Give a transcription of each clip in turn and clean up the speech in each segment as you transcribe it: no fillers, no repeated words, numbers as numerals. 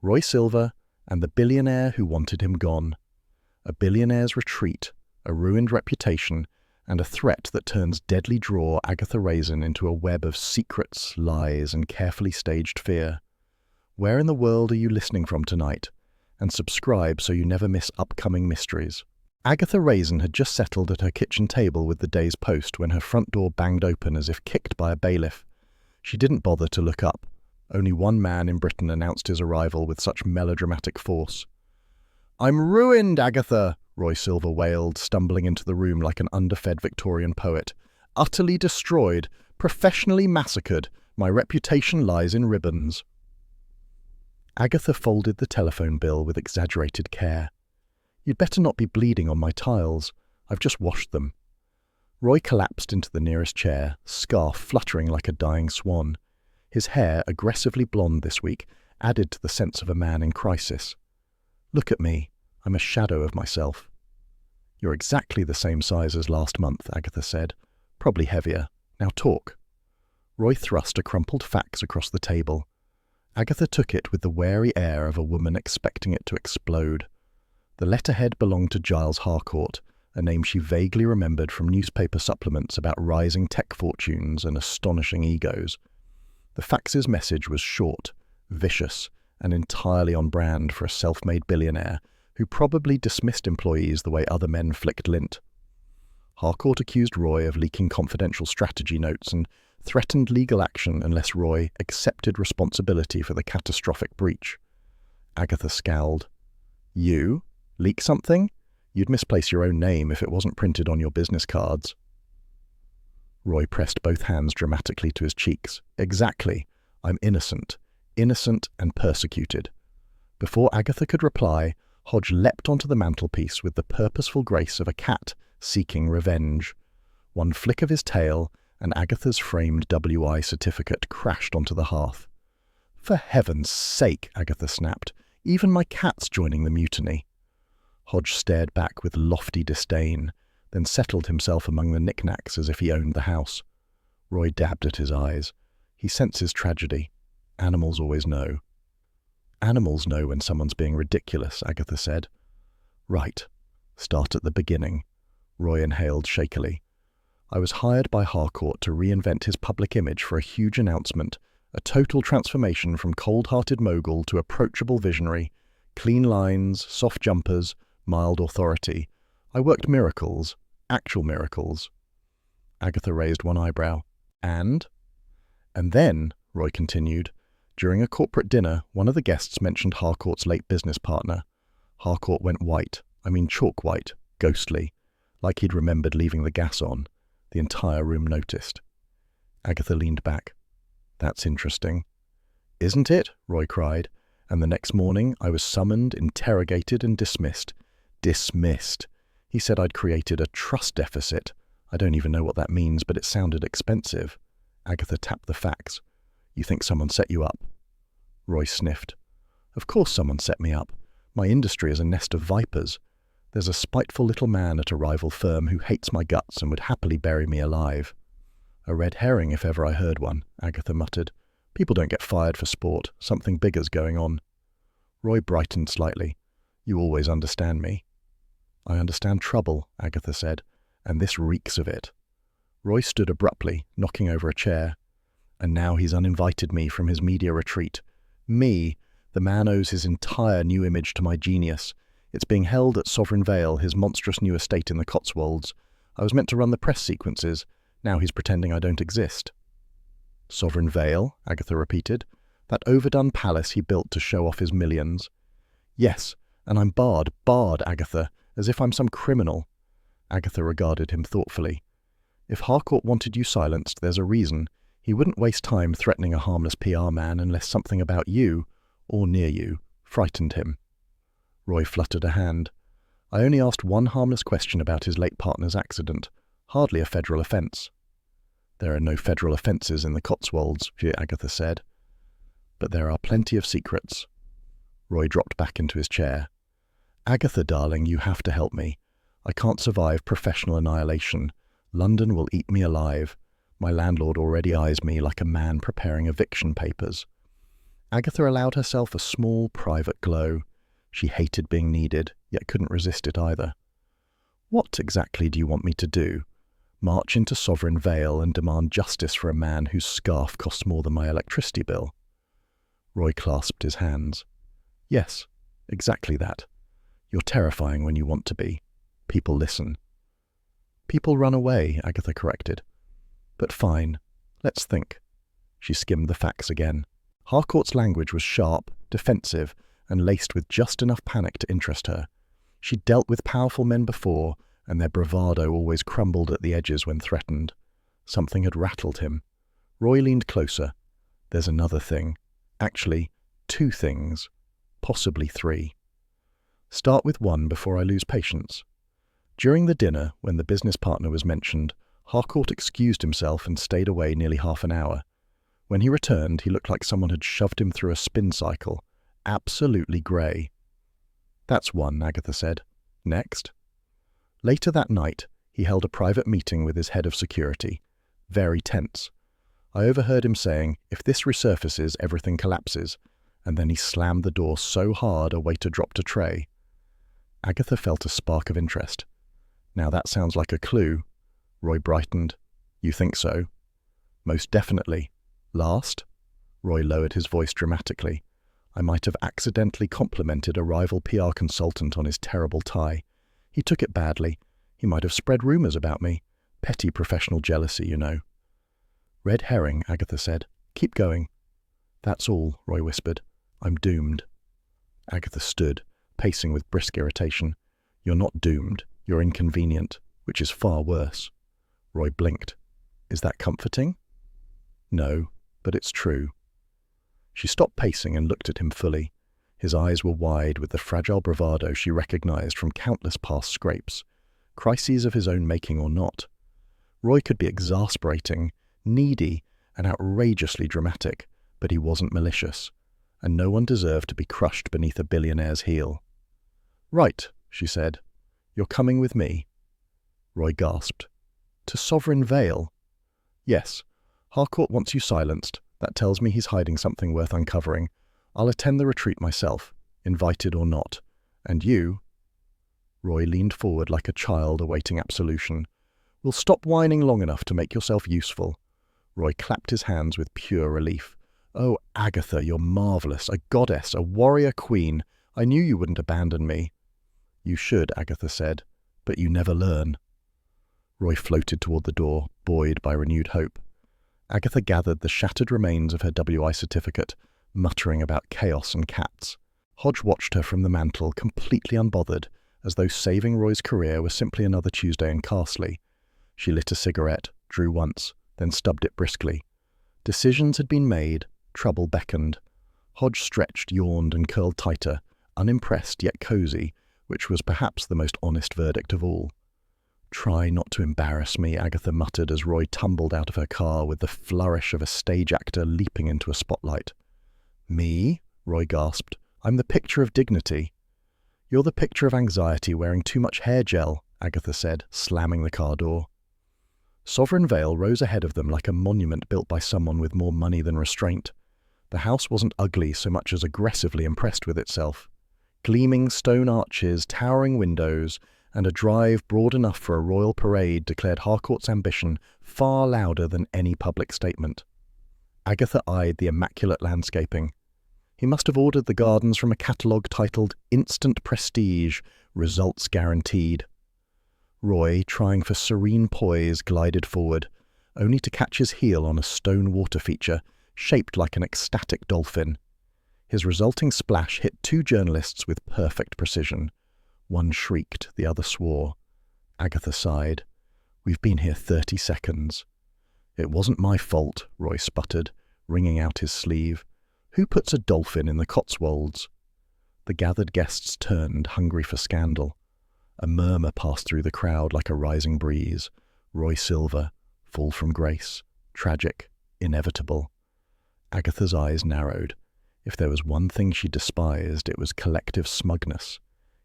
Roy Silver and the billionaire who wanted him gone. A billionaire's retreat, a ruined reputation, and a threat that turns deadly draw Agatha Raisin into a web of secrets, lies, and carefully staged fear. Where in the world are you listening from tonight? And subscribe so you never miss upcoming mysteries. Agatha Raisin had just settled at her kitchen table with the day's post when her front door banged open as if kicked by a bailiff. She didn't bother to look up. Only one man in Britain announced his arrival with such melodramatic force. "I'm ruined, Agatha," Roy Silver wailed, stumbling into the room like an underfed Victorian poet. "Utterly destroyed, professionally massacred. My reputation lies in ribbons." Agatha folded the telephone bill with exaggerated care. "You'd better not be bleeding on my tiles. I've just washed them." Roy collapsed into the nearest chair, scarf fluttering like a dying swan. His hair, aggressively blonde this week, added to the sense of a man in crisis. "Look at me. I'm a shadow of myself." "You're exactly the same size as last month," Agatha said. "Probably heavier. Now talk." Roy thrust a crumpled fax across the table. Agatha took it with the wary air of a woman expecting it to explode. The letterhead belonged to Giles Harcourt, a name she vaguely remembered from newspaper supplements about rising tech fortunes and astonishing egos. The fax's message was short, vicious, and entirely on brand for a self-made billionaire who probably dismissed employees the way other men flicked lint. Harcourt accused Roy of leaking confidential strategy notes and threatened legal action unless Roy accepted responsibility for the catastrophic breach. Agatha scowled. "You? Leak something? You'd misplace your own name if it wasn't printed on your business cards." Roy pressed both hands dramatically to his cheeks. "Exactly. I'm innocent. Innocent and persecuted." Before Agatha could reply, Hodge leapt onto the mantelpiece with the purposeful grace of a cat seeking revenge. One flick of his tail, and Agatha's framed WI certificate crashed onto the hearth. "For heaven's sake," Agatha snapped. "Even my cat's joining the mutiny." Hodge stared back with lofty disdain, then settled himself among the knickknacks as if he owned the house. Roy dabbed at his eyes. He senses tragedy. Animals always know. "Animals know when someone's being ridiculous," Agatha said. "Right. Start at the beginning." Roy inhaled shakily. "I was hired by Harcourt to reinvent his public image for a huge announcement, a total transformation from cold-hearted mogul to approachable visionary, clean lines, soft jumpers, mild authority. I worked miracles, actual miracles." Agatha raised one eyebrow. "And?" "And then," Roy continued, "during a corporate dinner, one of the guests mentioned Harcourt's late business partner. Harcourt went white, chalk white, ghostly, like he'd remembered leaving the gas on. The entire room noticed." Agatha leaned back. "That's interesting." "Isn't it?" Roy cried. "And the next morning I was summoned, interrogated, and dismissed. Dismissed. He said I'd created a trust deficit. I don't even know what that means, but it sounded expensive." Agatha tapped the fax. "You think someone set you up?" Roy sniffed. "Of course someone set me up. My industry is a nest of vipers. There's a spiteful little man at a rival firm who hates my guts and would happily bury me alive." "A red herring if ever I heard one," Agatha muttered. "People don't get fired for sport. Something bigger's going on." Roy brightened slightly. "You always understand me." "I understand trouble," Agatha said, "and this reeks of it." Roy stood abruptly, knocking over a chair. "And now he's uninvited me from his media retreat. Me, the man owes his entire new image to my genius. It's being held at Sovereign Vale, his monstrous new estate in the Cotswolds. I was meant to run the press sequences. Now he's pretending I don't exist." "Sovereign Vale," Agatha repeated. "That overdone palace he built to show off his millions." "Yes, and I'm barred, Agatha, as if I'm some criminal." Agatha regarded him thoughtfully. "If Harcourt wanted you silenced, there's a reason. He wouldn't waste time threatening a harmless PR man unless something about you, or near you, frightened him." Roy fluttered a hand. "I only asked one harmless question about his late partner's accident. Hardly a federal offence." "There are no federal offences in the Cotswolds," Agatha said. "But there are plenty of secrets." Roy dropped back into his chair. "Agatha, darling, you have to help me. I can't survive professional annihilation. London will eat me alive. My landlord already eyes me like a man preparing eviction papers." Agatha allowed herself a small, private glow. She hated being needed, yet couldn't resist it either. "What exactly do you want me to do? March into Sovereign Vale and demand justice for a man whose scarf costs more than my electricity bill?" Roy clasped his hands. "Yes, exactly that. You're terrifying when you want to be. People listen." "People run away," Agatha corrected. "But fine. Let's think." She skimmed the facts again. Harcourt's language was sharp, defensive, and laced with just enough panic to interest her. She'd dealt with powerful men before, and their bravado always crumbled at the edges when threatened. Something had rattled him. Roy leaned closer. "There's another thing. Actually, 2 things. Possibly 3. Start with one before I lose patience." During the dinner, when the business partner was mentioned, Harcourt excused himself and stayed away nearly half an hour. When he returned, he looked like someone had shoved him through a spin cycle. Absolutely grey. "That's one," Agatha said. "Next?" Later that night, he held a private meeting with his head of security. Very tense. I overheard him saying, "If this resurfaces, everything collapses," and then he slammed the door so hard a waiter dropped a tray. Agatha felt a spark of interest. "Now that sounds like a clue." Roy brightened. "You think so?" "Most definitely. Last?" Roy lowered his voice dramatically. "I might have accidentally complimented a rival PR consultant on his terrible tie. He took it badly. He might have spread rumours about me. Petty professional jealousy, you know." "Red herring," Agatha said. "Keep going." "That's all," Roy whispered. "I'm doomed." Agatha stood, pacing with brisk irritation. "You're not doomed. You're inconvenient, which is far worse." Roy blinked. "Is that comforting?" "No, but it's true." She stopped pacing and looked at him fully. His eyes were wide with the fragile bravado she recognized from countless past scrapes, crises of his own making or not. Roy could be exasperating, needy, and outrageously dramatic, but he wasn't malicious, and no one deserved to be crushed beneath a billionaire's heel. "Right," she said. "You're coming with me." Roy gasped. "To Sovereign Vale?" "Yes. Harcourt wants you silenced. That tells me he's hiding something worth uncovering. I'll attend the retreat myself, invited or not. And you—" Roy leaned forward like a child awaiting absolution. "Will stop whining long enough to make yourself useful." Roy clapped his hands with pure relief. "Oh, Agatha, you're marvellous, a goddess, a warrior queen. I knew you wouldn't abandon me." "You should," Agatha said, "but you never learn." Roy floated toward the door, buoyed by renewed hope. Agatha gathered the shattered remains of her WI certificate, muttering about chaos and cats. Hodge watched her from the mantel, completely unbothered, as though saving Roy's career was simply another Tuesday in Carsley. She lit a cigarette, drew once, then stubbed it briskly. Decisions had been made, trouble beckoned. Hodge stretched, yawned, and curled tighter, unimpressed yet cosy, which was perhaps the most honest verdict of all. "Try not to embarrass me," Agatha muttered as Roy tumbled out of her car with the flourish of a stage actor leaping into a spotlight. "Me?" Roy gasped. "I'm the picture of dignity." "You're the picture of anxiety wearing too much hair gel," Agatha said, slamming the car door. Sovereign Vale rose ahead of them like a monument built by someone with more money than restraint. The house wasn't ugly so much as aggressively impressed with itself. Gleaming stone arches, towering windows, and a drive broad enough for a royal parade declared Harcourt's ambition far louder than any public statement. Agatha eyed the immaculate landscaping. He must have ordered the gardens from a catalogue titled "Instant Prestige, Results Guaranteed." Roy, trying for serene poise, glided forward, only to catch his heel on a stone water feature, shaped like an ecstatic dolphin. His resulting splash hit 2 journalists with perfect precision. One shrieked, the other swore. Agatha sighed. "We've been here 30 seconds. "It wasn't my fault," Roy sputtered, wringing out his sleeve. "Who puts a dolphin in the Cotswolds?" The gathered guests turned, hungry for scandal. A murmur passed through the crowd like a rising breeze. Roy Silver, fall from grace, tragic, inevitable. Agatha's eyes narrowed. If there was one thing she despised, it was collective smugness.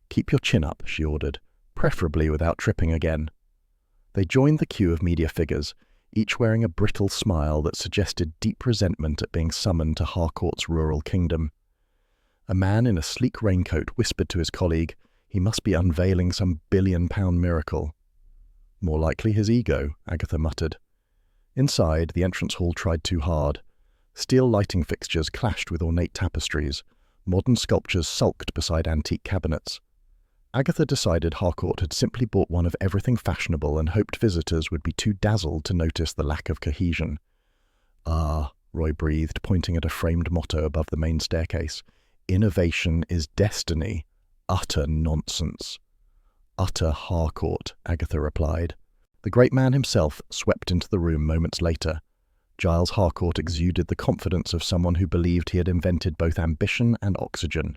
"Keep your chin up," she ordered, "preferably without tripping again." They joined the queue of media figures, each wearing a brittle smile that suggested deep resentment at being summoned to Harcourt's rural kingdom. A man in a sleek raincoat whispered to his colleague he must be unveiling some billion-pound miracle. More likely his ego, Agatha muttered. Inside, the entrance hall tried too hard. Steel lighting fixtures clashed with ornate tapestries. Modern sculptures sulked beside antique cabinets. Agatha decided Harcourt had simply bought one of everything fashionable and hoped visitors would be too dazzled to notice the lack of cohesion. "Ah," Roy breathed, pointing at a framed motto above the main staircase. "Innovation is destiny. Utter nonsense." "Utter Harcourt," Agatha replied. The great man himself swept into the room moments later. Giles Harcourt exuded the confidence of someone who believed he had invented both ambition and oxygen.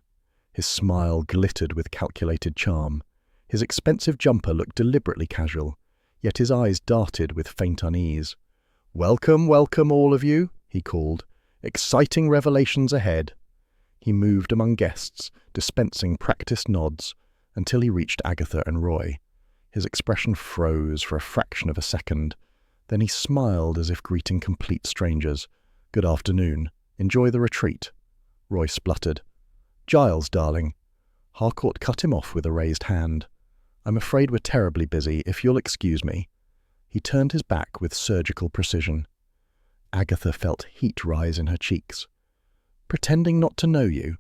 His smile glittered with calculated charm. His expensive jumper looked deliberately casual, yet his eyes darted with faint unease. "Welcome, welcome, all of you," he called. "Exciting revelations ahead." He moved among guests, dispensing practiced nods, until he reached Agatha and Roy. His expression froze for a fraction of a second. Then he smiled as if greeting complete strangers. "Good afternoon. Enjoy the retreat." Roy spluttered. "Giles, darling." Harcourt cut him off with a raised hand. "I'm afraid we're terribly busy, if you'll excuse me." He turned his back with surgical precision. Agatha felt heat rise in her cheeks. "Pretending not to know you?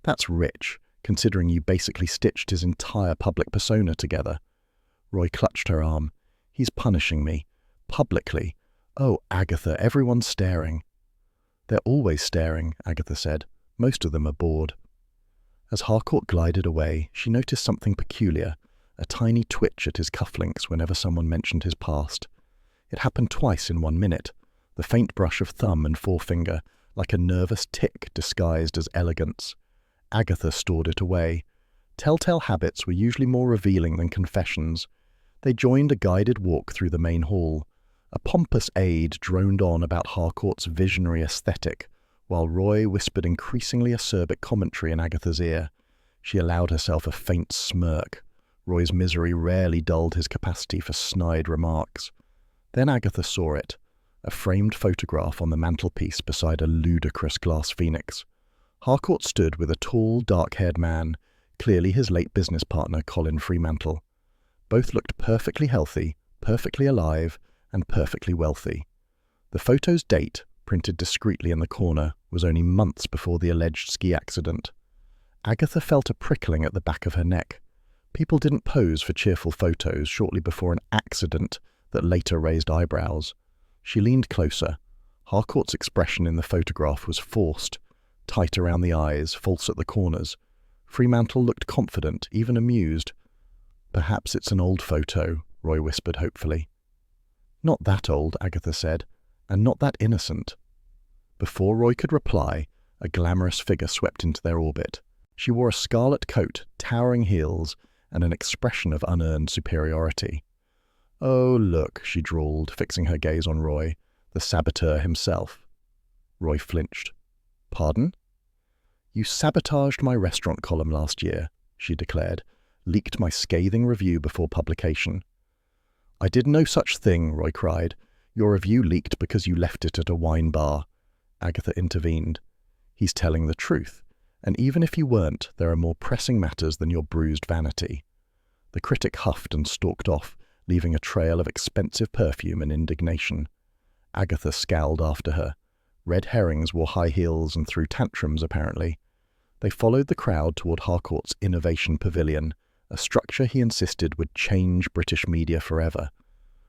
That's rich, considering you basically stitched his entire public persona together." Roy clutched her arm. "He's punishing me. Publicly. Oh, Agatha, everyone's staring." "They're always staring," Agatha said. "Most of them are bored." As Harcourt glided away, she noticed something peculiar, a tiny twitch at his cufflinks whenever someone mentioned his past. It happened twice in 1 minute, the faint brush of thumb and forefinger, like a nervous tic disguised as elegance. Agatha stored it away. Telltale habits were usually more revealing than confessions. They joined a guided walk through the main hall. A pompous aide droned on about Harcourt's visionary aesthetic, while Roy whispered increasingly acerbic commentary in Agatha's ear. She allowed herself a faint smirk. Roy's misery rarely dulled his capacity for snide remarks. Then Agatha saw it, a framed photograph on the mantelpiece beside a ludicrous glass phoenix. Harcourt stood with a tall, dark-haired man, clearly his late business partner, Colin Fremantle. Both looked perfectly healthy, perfectly alive, and perfectly wealthy. The photo's date, printed discreetly in the corner, was only months before the alleged ski accident. Agatha felt a prickling at the back of her neck. People didn't pose for cheerful photos shortly before an accident that later raised eyebrows. She leaned closer. Harcourt's expression in the photograph was forced, tight around the eyes, false at the corners. Fremantle looked confident, even amused. "Perhaps it's an old photo," Roy whispered hopefully. "Not that old," Agatha said, "and not that innocent." Before Roy could reply, a glamorous figure swept into their orbit. She wore a scarlet coat, towering heels, and an expression of unearned superiority. "Oh, look," she drawled, fixing her gaze on Roy, "the saboteur himself." Roy flinched. "Pardon?" "You sabotaged my restaurant column last year," she declared, "leaked my scathing review before publication." "I did no such thing," Roy cried. "Your review leaked because you left it at a wine bar." Agatha intervened. "He's telling the truth, and even if you weren't, there are more pressing matters than your bruised vanity." The critic huffed and stalked off, leaving a trail of expensive perfume and indignation. Agatha scowled after her. Red herrings wore high heels and threw tantrums, apparently. They followed the crowd toward Harcourt's Innovation Pavilion, a structure he insisted would change British media forever.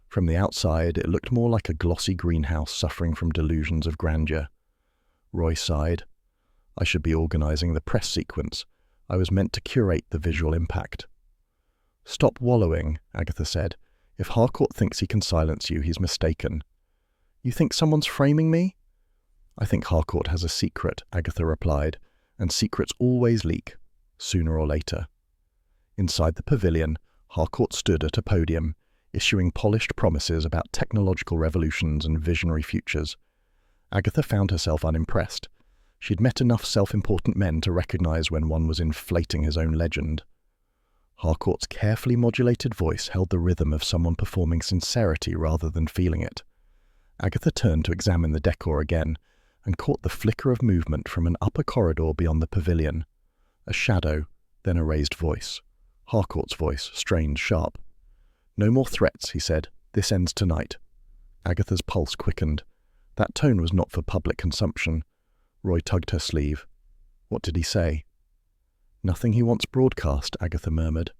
From the outside, it looked more like a glossy greenhouse suffering from delusions of grandeur. Roy sighed. "I should be organizing the press sequence. I was meant to curate the visual impact." "Stop wallowing," Agatha said. "If Harcourt thinks he can silence you, he's mistaken." "You think someone's framing me?" "I think Harcourt has a secret," Agatha replied, "and secrets always leak, sooner or later." Inside the pavilion, Harcourt stood at a podium, issuing polished promises about technological revolutions and visionary futures. Agatha found herself unimpressed. She'd met enough self-important men to recognize when one was inflating his own legend. Harcourt's carefully modulated voice held the rhythm of someone performing sincerity rather than feeling it. Agatha turned to examine the decor again and caught the flicker of movement from an upper corridor beyond the pavilion. A shadow, then a raised voice. Harcourt's voice, strained, sharp. "No more threats," he said. "This ends tonight." Agatha's pulse quickened. That tone was not for public consumption. Roy tugged her sleeve. "What did he say?" "Nothing he wants broadcast," Agatha murmured.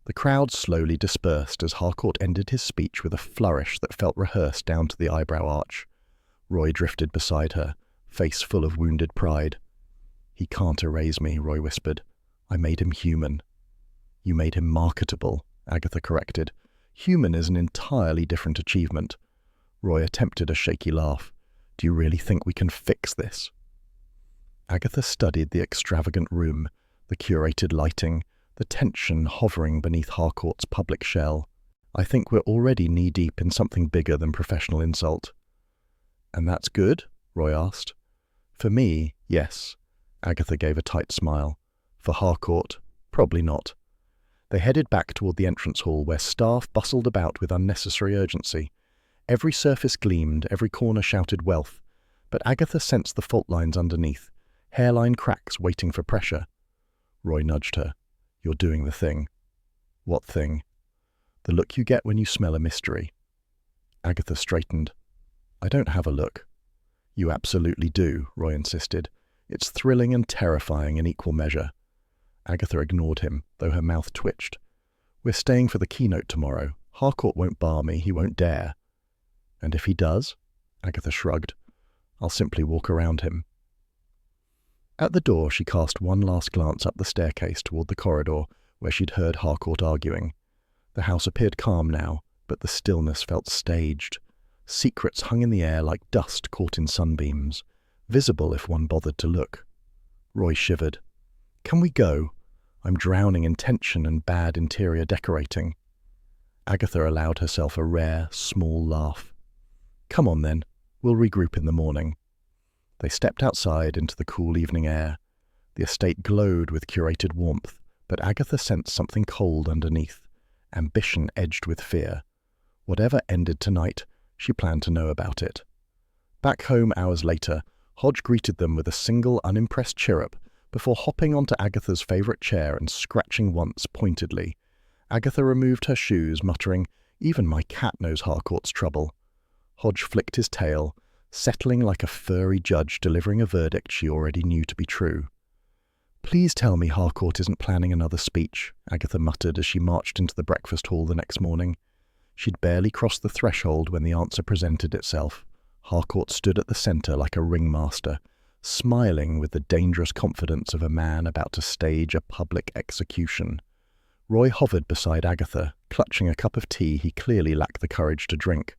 The crowd slowly dispersed as Harcourt ended his speech with a flourish that felt rehearsed down to the eyebrow arch. Roy drifted beside her, face full of wounded pride. "He can't erase me," Roy whispered. "I made him human." "You made him marketable," Agatha corrected. "Human is an entirely different achievement." Roy attempted a shaky laugh. "Do you really think we can fix this?" Agatha studied the extravagant room, the curated lighting, the tension hovering beneath Harcourt's public shell. "I think we're already knee-deep in something bigger than professional insult." "And that's good?" Roy asked. "For me, yes." Agatha gave a tight smile. "For Harcourt, probably not." They headed back toward the entrance hall where staff bustled about with unnecessary urgency. Every surface gleamed, every corner shouted wealth, but Agatha sensed the fault lines underneath, hairline cracks waiting for pressure. Roy nudged her. "You're doing the thing." "What thing?" "The look you get when you smell a mystery." Agatha straightened. "I don't have a look." "You absolutely do," Roy insisted. "It's thrilling and terrifying in equal measure." Agatha ignored him, though her mouth twitched. "We're staying for the keynote tomorrow. Harcourt won't bar me, he won't dare." "And if he does?" Agatha shrugged. "I'll simply walk around him." At the door, she cast one last glance up the staircase toward the corridor where she'd heard Harcourt arguing. The house appeared calm now, but the stillness felt staged. Secrets hung in the air like dust caught in sunbeams, visible if one bothered to look. Roy shivered. "Can we go? I'm drowning in tension and bad interior decorating." Agatha allowed herself a rare, small laugh. "Come on then, we'll regroup in the morning." They stepped outside into the cool evening air. The estate glowed with curated warmth, but Agatha sensed something cold underneath, ambition edged with fear. Whatever ended tonight, she planned to know about it. Back home hours later, Hodge greeted them with a single unimpressed chirrup before hopping onto Agatha's favourite chair and scratching once pointedly. Agatha removed her shoes, muttering, "Even my cat knows Harcourt's trouble." Hodge flicked his tail, settling like a furry judge delivering a verdict she already knew to be true. "Please tell me Harcourt isn't planning another speech," Agatha muttered as she marched into the breakfast hall the next morning. She'd barely crossed the threshold when the answer presented itself. Harcourt stood at the centre like a ringmaster, smiling with the dangerous confidence of a man about to stage a public execution. Roy hovered beside Agatha, clutching a cup of tea he clearly lacked the courage to drink.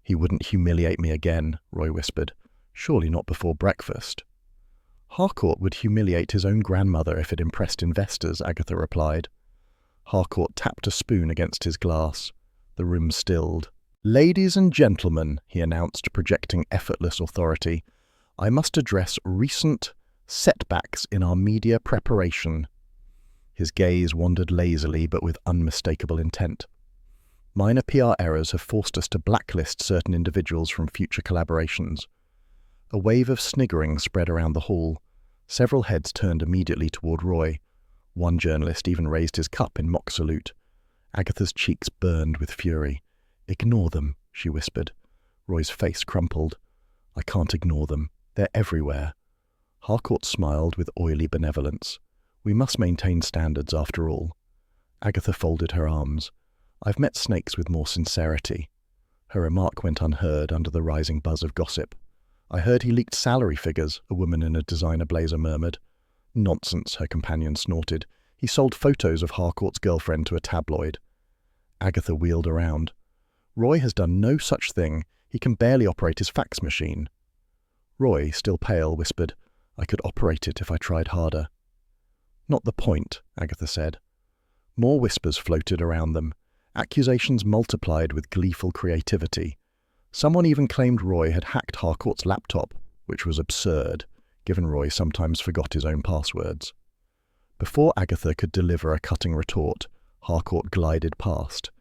"He wouldn't humiliate me again," Roy whispered. "Surely not before breakfast." "Harcourt would humiliate his own grandmother if it impressed investors," Agatha replied. Harcourt tapped a spoon against his glass. The room stilled. "Ladies and gentlemen," he announced, projecting effortless authority, "I must address recent setbacks in our media preparation." His gaze wandered lazily but with unmistakable intent. "Minor PR errors have forced us to blacklist certain individuals from future collaborations." A wave of sniggering spread around the hall. Several heads turned immediately toward Roy. One journalist even raised his cup in mock salute. Agatha's cheeks burned with fury. "Ignore them," she whispered. Roy's face crumpled. "I can't ignore them. They're everywhere." Harcourt smiled with oily benevolence. "We must maintain standards after all." Agatha folded her arms. "I've met snakes with more sincerity." Her remark went unheard under the rising buzz of gossip. "I heard he leaked salary figures," a woman in a designer blazer murmured. "Nonsense," her companion snorted. "He sold photos of Harcourt's girlfriend to a tabloid." Agatha wheeled around. "Roy has done no such thing. He can barely operate his fax machine." Roy, still pale, whispered, "I could operate it if I tried harder." "Not the point," Agatha said. More whispers floated around them. Accusations multiplied with gleeful creativity. Someone even claimed Roy had hacked Harcourt's laptop, which was absurd, given Roy sometimes forgot his own passwords. Before Agatha could deliver a cutting retort, Harcourt glided past.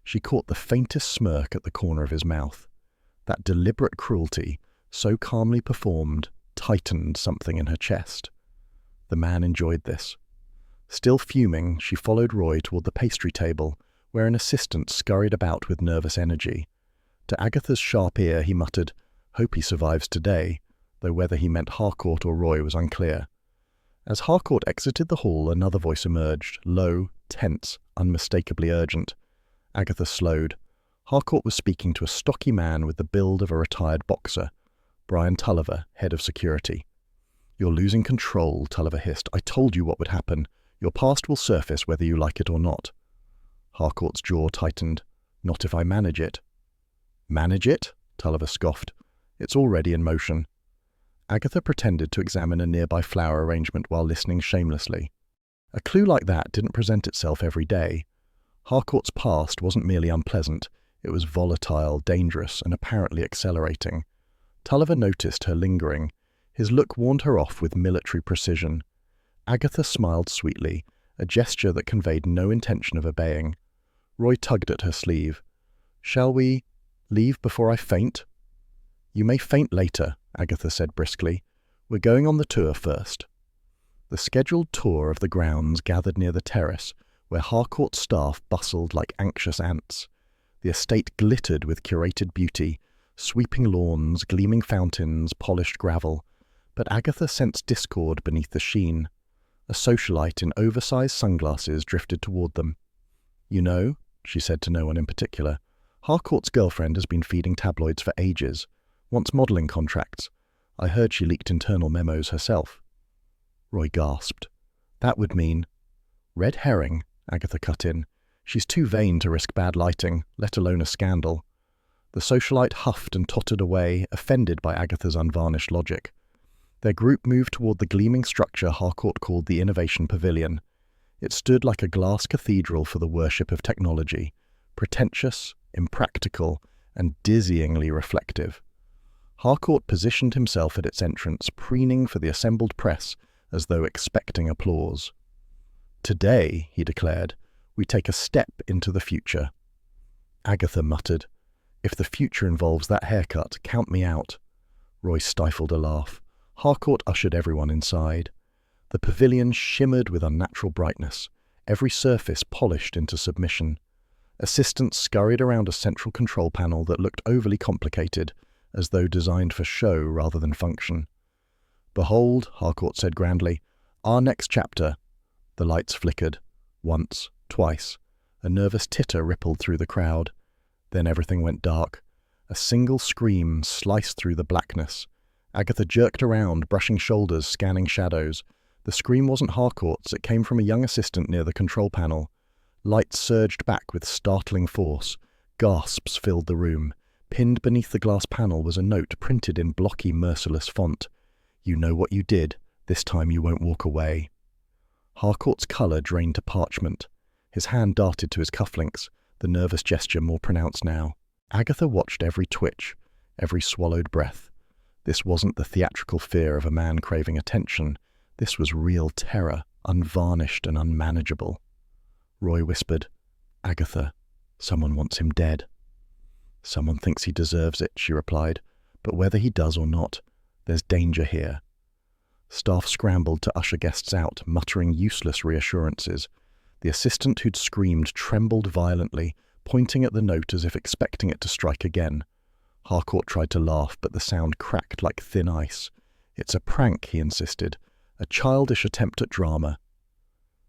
She caught the faintest smirk at the corner of his mouth. That deliberate cruelty, so calmly performed, tightened something in her chest. The man enjoyed this. Still fuming, she followed Roy toward the pastry table, where an assistant scurried about with nervous energy. To Agatha's sharp ear he muttered, "Hope he survives today," though whether he meant Harcourt or Roy was unclear. As Harcourt exited the hall, another voice emerged, low, tense, unmistakably urgent. Agatha slowed. Harcourt was speaking to a stocky man with the build of a retired boxer, Brian Tulliver, head of security. "You're losing control," Tulliver hissed. "I told you what would happen. Your past will surface whether you like it or not." Harcourt's jaw tightened. "Not if I manage it." "Manage it?" Tulliver scoffed. "It's already in motion." Agatha pretended to examine a nearby flower arrangement while listening shamelessly. A clue like that didn't present itself every day. Harcourt's past wasn't merely unpleasant, it was volatile, dangerous, and apparently accelerating. Tulliver noticed her lingering. His look warned her off with military precision. Agatha smiled sweetly, a gesture that conveyed no intention of obeying. Roy tugged at her sleeve. "Shall we leave before I faint?" "You may faint later," Agatha said briskly. "We're going on the tour first." The scheduled tour of the grounds gathered near the terrace, where Harcourt's staff bustled like anxious ants. The estate glittered with curated beauty, sweeping lawns, gleaming fountains, polished gravel. But Agatha sensed discord beneath the sheen. A socialite in oversized sunglasses drifted toward them. "You know," she said to no one in particular, "Harcourt's girlfriend has been feeding tabloids for ages. Wants modelling contracts. I heard she leaked internal memos herself." Roy gasped. "That would mean—" "Red herring," Agatha cut in. "She's too vain to risk bad lighting, let alone a scandal." The socialite huffed and tottered away, offended by Agatha's unvarnished logic. Their group moved toward the gleaming structure Harcourt called the Innovation Pavilion. It stood like a glass cathedral for the worship of technology, pretentious, impractical, and dizzyingly reflective. Harcourt positioned himself at its entrance, preening for the assembled press as though expecting applause. "Today," he declared, "we take a step into the future." Agatha muttered, "If the future involves that haircut, count me out." Roy stifled a laugh. Harcourt ushered everyone inside. The pavilion shimmered with unnatural brightness, every surface polished into submission. Assistants scurried around a central control panel that looked overly complicated, as though designed for show rather than function. "Behold," Harcourt said grandly, "our next chapter." The lights flickered. Once, twice. A nervous titter rippled through the crowd. Then everything went dark. A single scream sliced through the blackness. Agatha jerked around, brushing shoulders, scanning shadows. The scream wasn't Harcourt's, it came from a young assistant near the control panel. Light surged back with startling force. Gasps filled the room. Pinned beneath the glass panel was a note printed in blocky, merciless font. "You know what you did. This time you won't walk away." Harcourt's colour drained to parchment. His hand darted to his cufflinks, the nervous gesture more pronounced now. Agatha watched every twitch, every swallowed breath. This wasn't the theatrical fear of a man craving attention. This was real terror, unvarnished and unmanageable. Roy whispered, "Agatha, someone wants him dead." "Someone thinks he deserves it," she replied. "But whether he does or not, there's danger here." Staff scrambled to usher guests out, muttering useless reassurances. The assistant who'd screamed trembled violently, pointing at the note as if expecting it to strike again. Harcourt tried to laugh, but the sound cracked like thin ice. "It's a prank," he insisted. "A childish attempt at drama."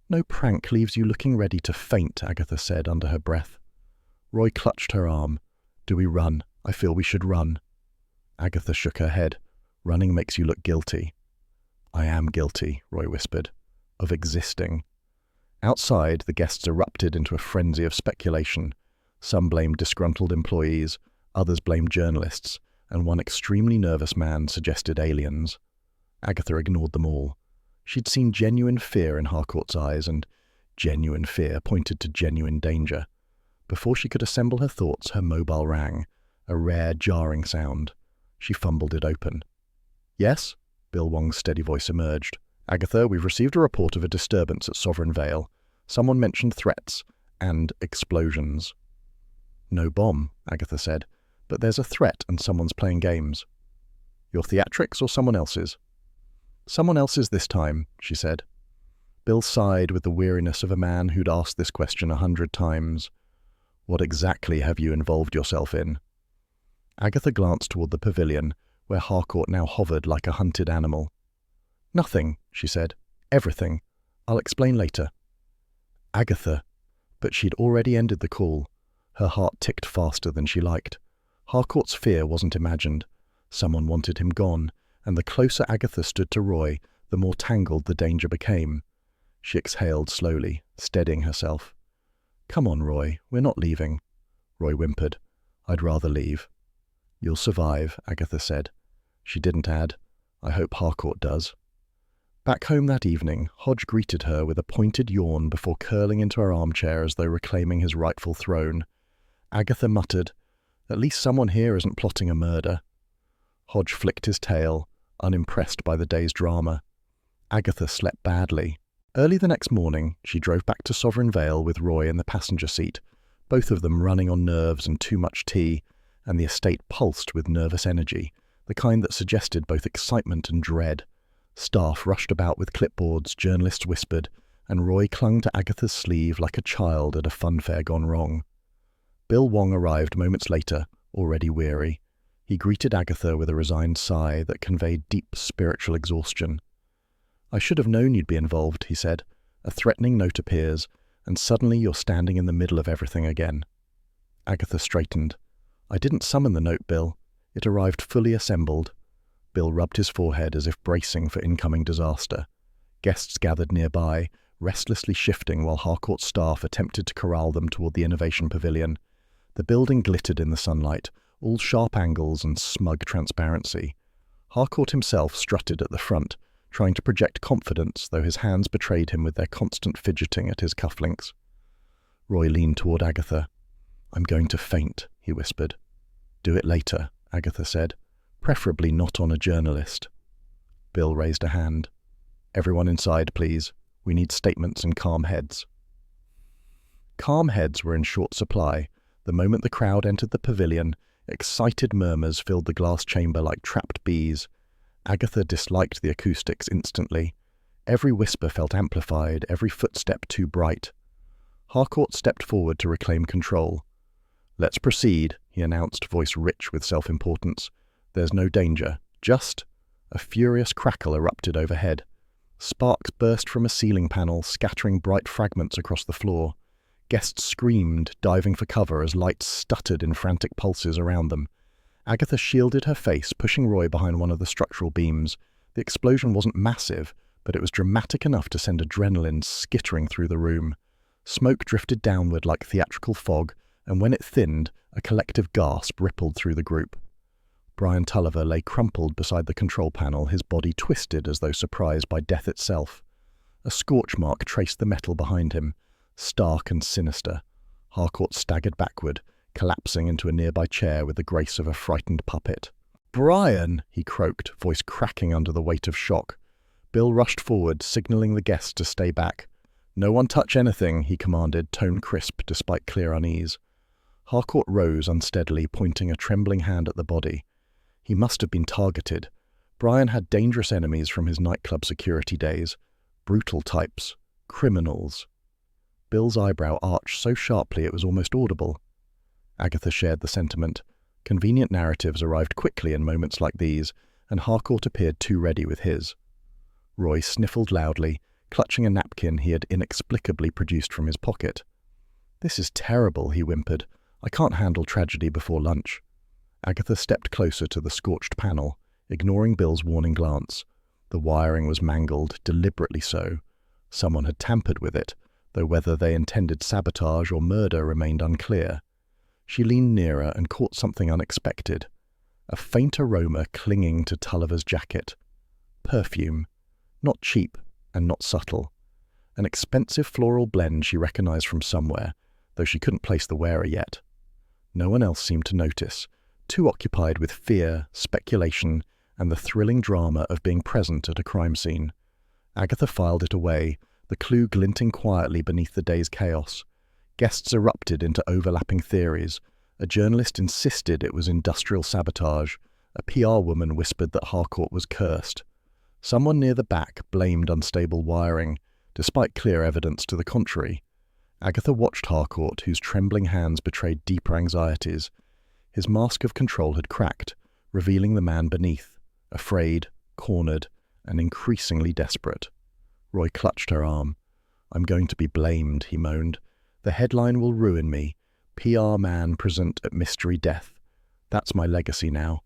"No prank leaves you looking ready to faint," Agatha said under her breath. Roy clutched her arm. "Do we run? I feel we should run." Agatha shook her head. "Running makes you look guilty." "I am guilty," Roy whispered, "of existing." Outside, the guests erupted into a frenzy of speculation. Some blamed disgruntled employees, others blamed journalists, and one extremely nervous man suggested aliens. Agatha ignored them all. She'd seen genuine fear in Harcourt's eyes, and genuine fear pointed to genuine danger. Before she could assemble her thoughts, her mobile rang, a rare, jarring sound. She fumbled it open. "Yes?" Bill Wong's steady voice emerged. "Agatha, we've received a report of a disturbance at Sovereign Vale. Someone mentioned threats and explosions." "No bomb," Agatha said. But there's a threat and someone's playing games. Your theatrics or someone else's? Someone else's this time, she said. Bill sighed with the weariness of a man who'd asked this question 100 times. What exactly have you involved yourself in? Agatha glanced toward the pavilion, where Harcourt now hovered like a hunted animal. Nothing, she said. Everything. I'll explain later. Agatha. But she'd already ended the call. Her heart ticked faster than she liked. Harcourt's fear wasn't imagined. Someone wanted him gone, and the closer Agatha stood to Roy, the more tangled the danger became. She exhaled slowly, steadying herself. Come on, Roy, we're not leaving. Roy whimpered. I'd rather leave. You'll survive, Agatha said. She didn't add, I hope Harcourt does. Back home that evening, Hodge greeted her with a pointed yawn before curling into her armchair as though reclaiming his rightful throne. Agatha muttered, At least someone here isn't plotting a murder. Hodge flicked his tail, unimpressed by the day's drama. Agatha slept badly. Early the next morning, she drove back to Sovereign Vale with Roy in the passenger seat, both of them running on nerves and too much tea, and the estate pulsed with nervous energy, the kind that suggested both excitement and dread. Staff rushed about with clipboards, journalists whispered, and Roy clung to Agatha's sleeve like a child at a funfair gone wrong. Bill Wong arrived moments later, already weary. He greeted Agatha with a resigned sigh that conveyed deep spiritual exhaustion. I should have known you'd be involved, he said. A threatening note appears, and suddenly you're standing in the middle of everything again. Agatha straightened. I didn't summon the note, Bill. It arrived fully assembled. Bill rubbed his forehead as if bracing for incoming disaster. Guests gathered nearby, restlessly shifting while Harcourt's staff attempted to corral them toward the Innovation Pavilion. The building glittered in the sunlight, all sharp angles and smug transparency. Harcourt himself strutted at the front, trying to project confidence, though his hands betrayed him with their constant fidgeting at his cufflinks. Roy leaned toward Agatha. I'm going to faint, he whispered. Do it later, Agatha said. Preferably not on a journalist. Bill raised a hand. Everyone inside, please. We need statements and calm heads. Calm heads were in short supply. The moment the crowd entered the pavilion, excited murmurs filled the glass chamber like trapped bees. Agatha disliked the acoustics instantly. Every whisper felt amplified, every footstep too bright. Harcourt stepped forward to reclaim control. Let's proceed, he announced, voice rich with self-importance. There's no danger. Just... A furious crackle erupted overhead. Sparks burst from a ceiling panel, scattering bright fragments across the floor. Guests screamed, diving for cover as lights stuttered in frantic pulses around them. Agatha shielded her face, pushing Roy behind one of the structural beams. The explosion wasn't massive, but it was dramatic enough to send adrenaline skittering through the room. Smoke drifted downward like theatrical fog, and when it thinned, a collective gasp rippled through the group. Brian Tulliver lay crumpled beside the control panel, his body twisted as though surprised by death itself. A scorch mark traced the metal behind him, stark and sinister. Harcourt staggered backward, collapsing into a nearby chair with the grace of a frightened puppet. "Brian!" he croaked, voice cracking under the weight of shock. Bill rushed forward, signaling the guests to stay back. "No one touch anything," he commanded, tone crisp despite clear unease. Harcourt rose unsteadily, pointing a trembling hand at the body. He must have been targeted. Brian had dangerous enemies from his nightclub security days. Brutal types. Criminals. Bill's eyebrow arched so sharply it was almost audible. Agatha shared the sentiment. Convenient narratives arrived quickly in moments like these, and Harcourt appeared too ready with his. Roy sniffled loudly, clutching a napkin he had inexplicably produced from his pocket. "This is terrible," he whimpered. "I can't handle tragedy before lunch." Agatha stepped closer to the scorched panel, ignoring Bill's warning glance. The wiring was mangled, deliberately so. Someone had tampered with it, though whether they intended sabotage or murder remained unclear. She leaned nearer and caught something unexpected. A faint aroma clinging to Tulliver's jacket. Perfume. Not cheap and not subtle. An expensive floral blend she recognized from somewhere, though she couldn't place the wearer yet. No one else seemed to notice, too occupied with fear, speculation, and the thrilling drama of being present at a crime scene. Agatha filed it away, the clue glinting quietly beneath the day's chaos. Guests erupted into overlapping theories. A journalist insisted it was industrial sabotage. A PR woman whispered that Harcourt was cursed. Someone near the back blamed unstable wiring, despite clear evidence to the contrary. Agatha watched Harcourt, whose trembling hands betrayed deeper anxieties. His mask of control had cracked, revealing the man beneath, afraid, cornered, and increasingly desperate. Roy clutched her arm. "I'm going to be blamed," he moaned. "The headline will ruin me. PR man present at mystery death. That's my legacy now."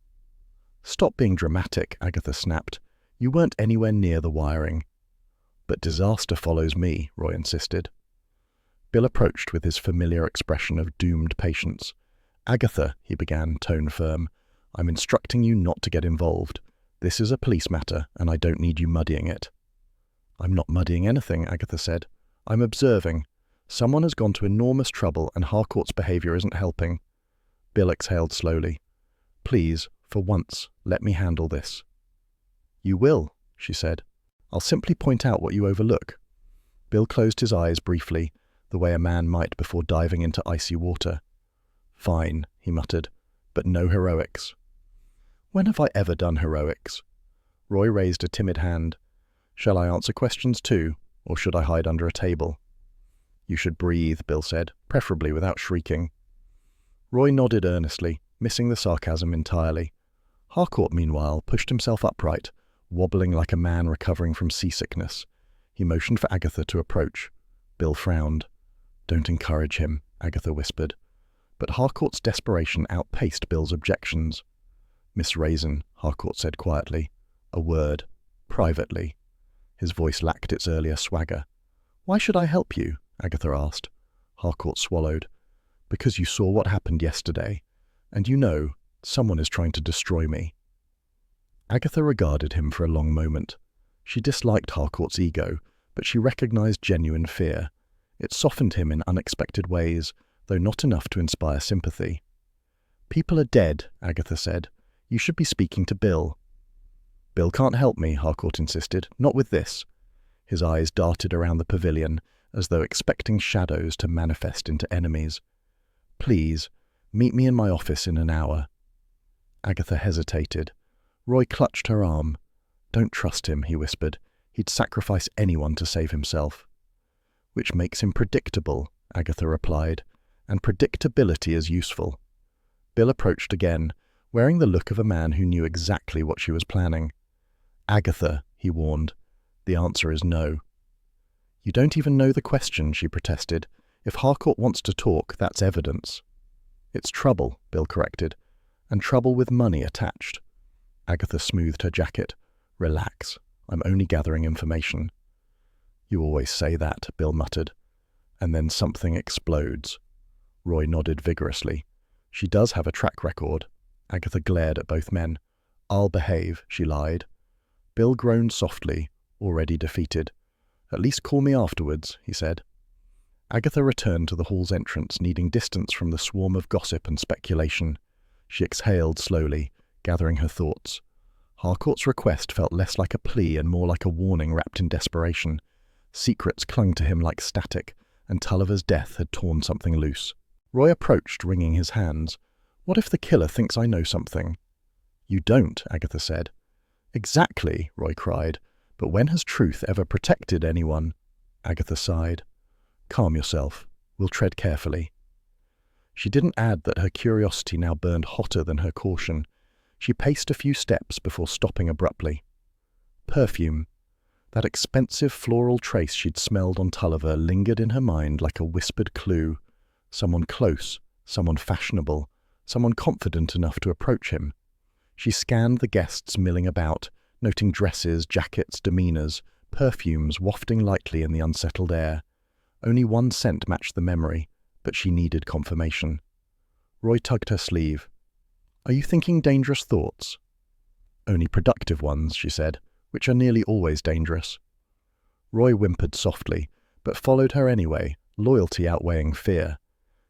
"Stop being dramatic," Agatha snapped. "You weren't anywhere near the wiring." "But disaster follows me," Roy insisted. Bill approached with his familiar expression of doomed patience. "Agatha," he began, tone firm, "I'm instructing you not to get involved. This is a police matter, and I don't need you muddying it." "I'm not muddying anything," Agatha said. "I'm observing. Someone has gone to enormous trouble, and Harcourt's behavior isn't helping." Bill exhaled slowly. "Please, for once, let me handle this." "You will," she said. "I'll simply point out what you overlook." Bill closed his eyes briefly, the way a man might before diving into icy water. "Fine," he muttered, "but no heroics." "When have I ever done heroics?" Roy raised a timid hand. "Shall I answer questions too, or should I hide under a table?" "You should breathe," Bill said, "preferably without shrieking." Roy nodded earnestly, missing the sarcasm entirely. Harcourt, meanwhile, pushed himself upright, wobbling like a man recovering from seasickness. He motioned for Agatha to approach. Bill frowned. "Don't encourage him," Agatha whispered. But Harcourt's desperation outpaced Bill's objections. "Miss Raisin," Harcourt said quietly. "A word. Privately." His voice lacked its earlier swagger. "Why should I help you?" Agatha asked. Harcourt swallowed. "Because you saw what happened yesterday. And you know, someone is trying to destroy me." Agatha regarded him for a long moment. She disliked Harcourt's ego, but she recognized genuine fear. It softened him in unexpected ways, though not enough to inspire sympathy. "People are dead," Agatha said. "You should be speaking to Bill." "Bill can't help me," Harcourt insisted. "Not with this." His eyes darted around the pavilion, as though expecting shadows to manifest into enemies. "Please, meet me in my office in an hour." Agatha hesitated. Roy clutched her arm. "Don't trust him," he whispered. "He'd sacrifice anyone to save himself." "Which makes him predictable," Agatha replied, "and predictability is useful." Bill approached again, wearing the look of a man who knew exactly what she was planning. "Agatha," he warned, "the answer is no." "You don't even know the question," she protested. "If Harcourt wants to talk, that's evidence." "It's trouble," Bill corrected, "and trouble with money attached." Agatha smoothed her jacket. "Relax. I'm only gathering information." "You always say that," Bill muttered. "And then something explodes." Roy nodded vigorously. "She does have a track record." Agatha glared at both men. "I'll behave," she lied. Bill groaned softly, already defeated. "At least call me afterwards," he said. Agatha returned to the hall's entrance, needing distance from the swarm of gossip and speculation. She exhaled slowly, gathering her thoughts. Harcourt's request felt less like a plea and more like a warning wrapped in desperation. Secrets clung to him like static, and Tulliver's death had torn something loose. Roy approached, wringing his hands. "What if the killer thinks I know something?" "You don't," Agatha said. "Exactly," Roy cried. "But when has truth ever protected anyone?" Agatha sighed. "Calm yourself. We'll tread carefully." She didn't add that her curiosity now burned hotter than her caution. She paced a few steps before stopping abruptly. Perfume. That expensive floral trace she'd smelled on Tulliver lingered in her mind like a whispered clue. Someone close, someone fashionable, someone confident enough to approach him. She scanned the guests milling about, noting dresses, jackets, demeanours, perfumes wafting lightly in the unsettled air. Only one scent matched the memory, but she needed confirmation. Roy tugged her sleeve. "Are you thinking dangerous thoughts?" "Only productive ones," she said, "which are nearly always dangerous." Roy whimpered softly, but followed her anyway, loyalty outweighing fear.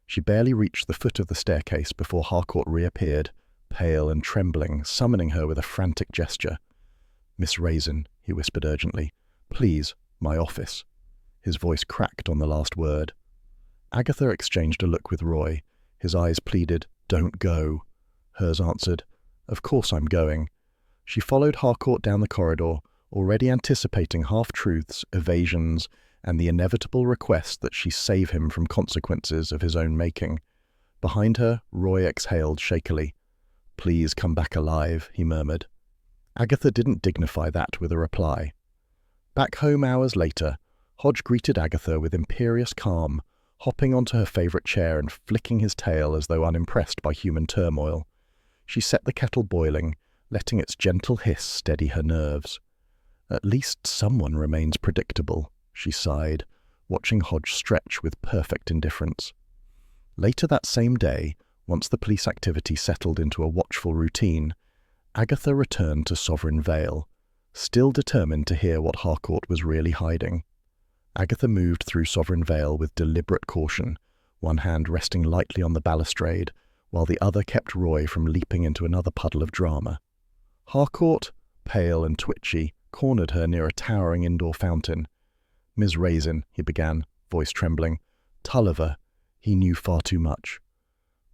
She barely reached the foot of the staircase before Harcourt reappeared, pale and trembling, summoning her with a frantic gesture. "Miss Raisin," he whispered urgently, "please, my office." His voice cracked on the last word. Agatha exchanged a look with Roy. His eyes pleaded, "Don't go," hers answered. "Of course I'm going." She followed Harcourt down the corridor, already anticipating half-truths, evasions, and the inevitable request that she save him from consequences of his own making. Behind her, Roy exhaled shakily. "Please come back alive," he murmured. Agatha didn't dignify that with a reply. Back home hours later, Hodge greeted Agatha with imperious calm, hopping onto her favourite chair and flicking his tail as though unimpressed by human turmoil. She set the kettle boiling, letting its gentle hiss steady her nerves. "At least someone remains predictable," she sighed, watching Hodge stretch with perfect indifference. Later that same day, once the police activity settled into a watchful routine, Agatha returned to Sovereign Vale, still determined to hear what Harcourt was really hiding. Agatha moved through Sovereign Vale with deliberate caution, one hand resting lightly on the balustrade, while the other kept Roy from leaping into another puddle of drama. Harcourt, pale and twitchy, cornered her near a towering indoor fountain. "Ms. Raisin," he began, voice trembling. "Tulliver, he knew far too much."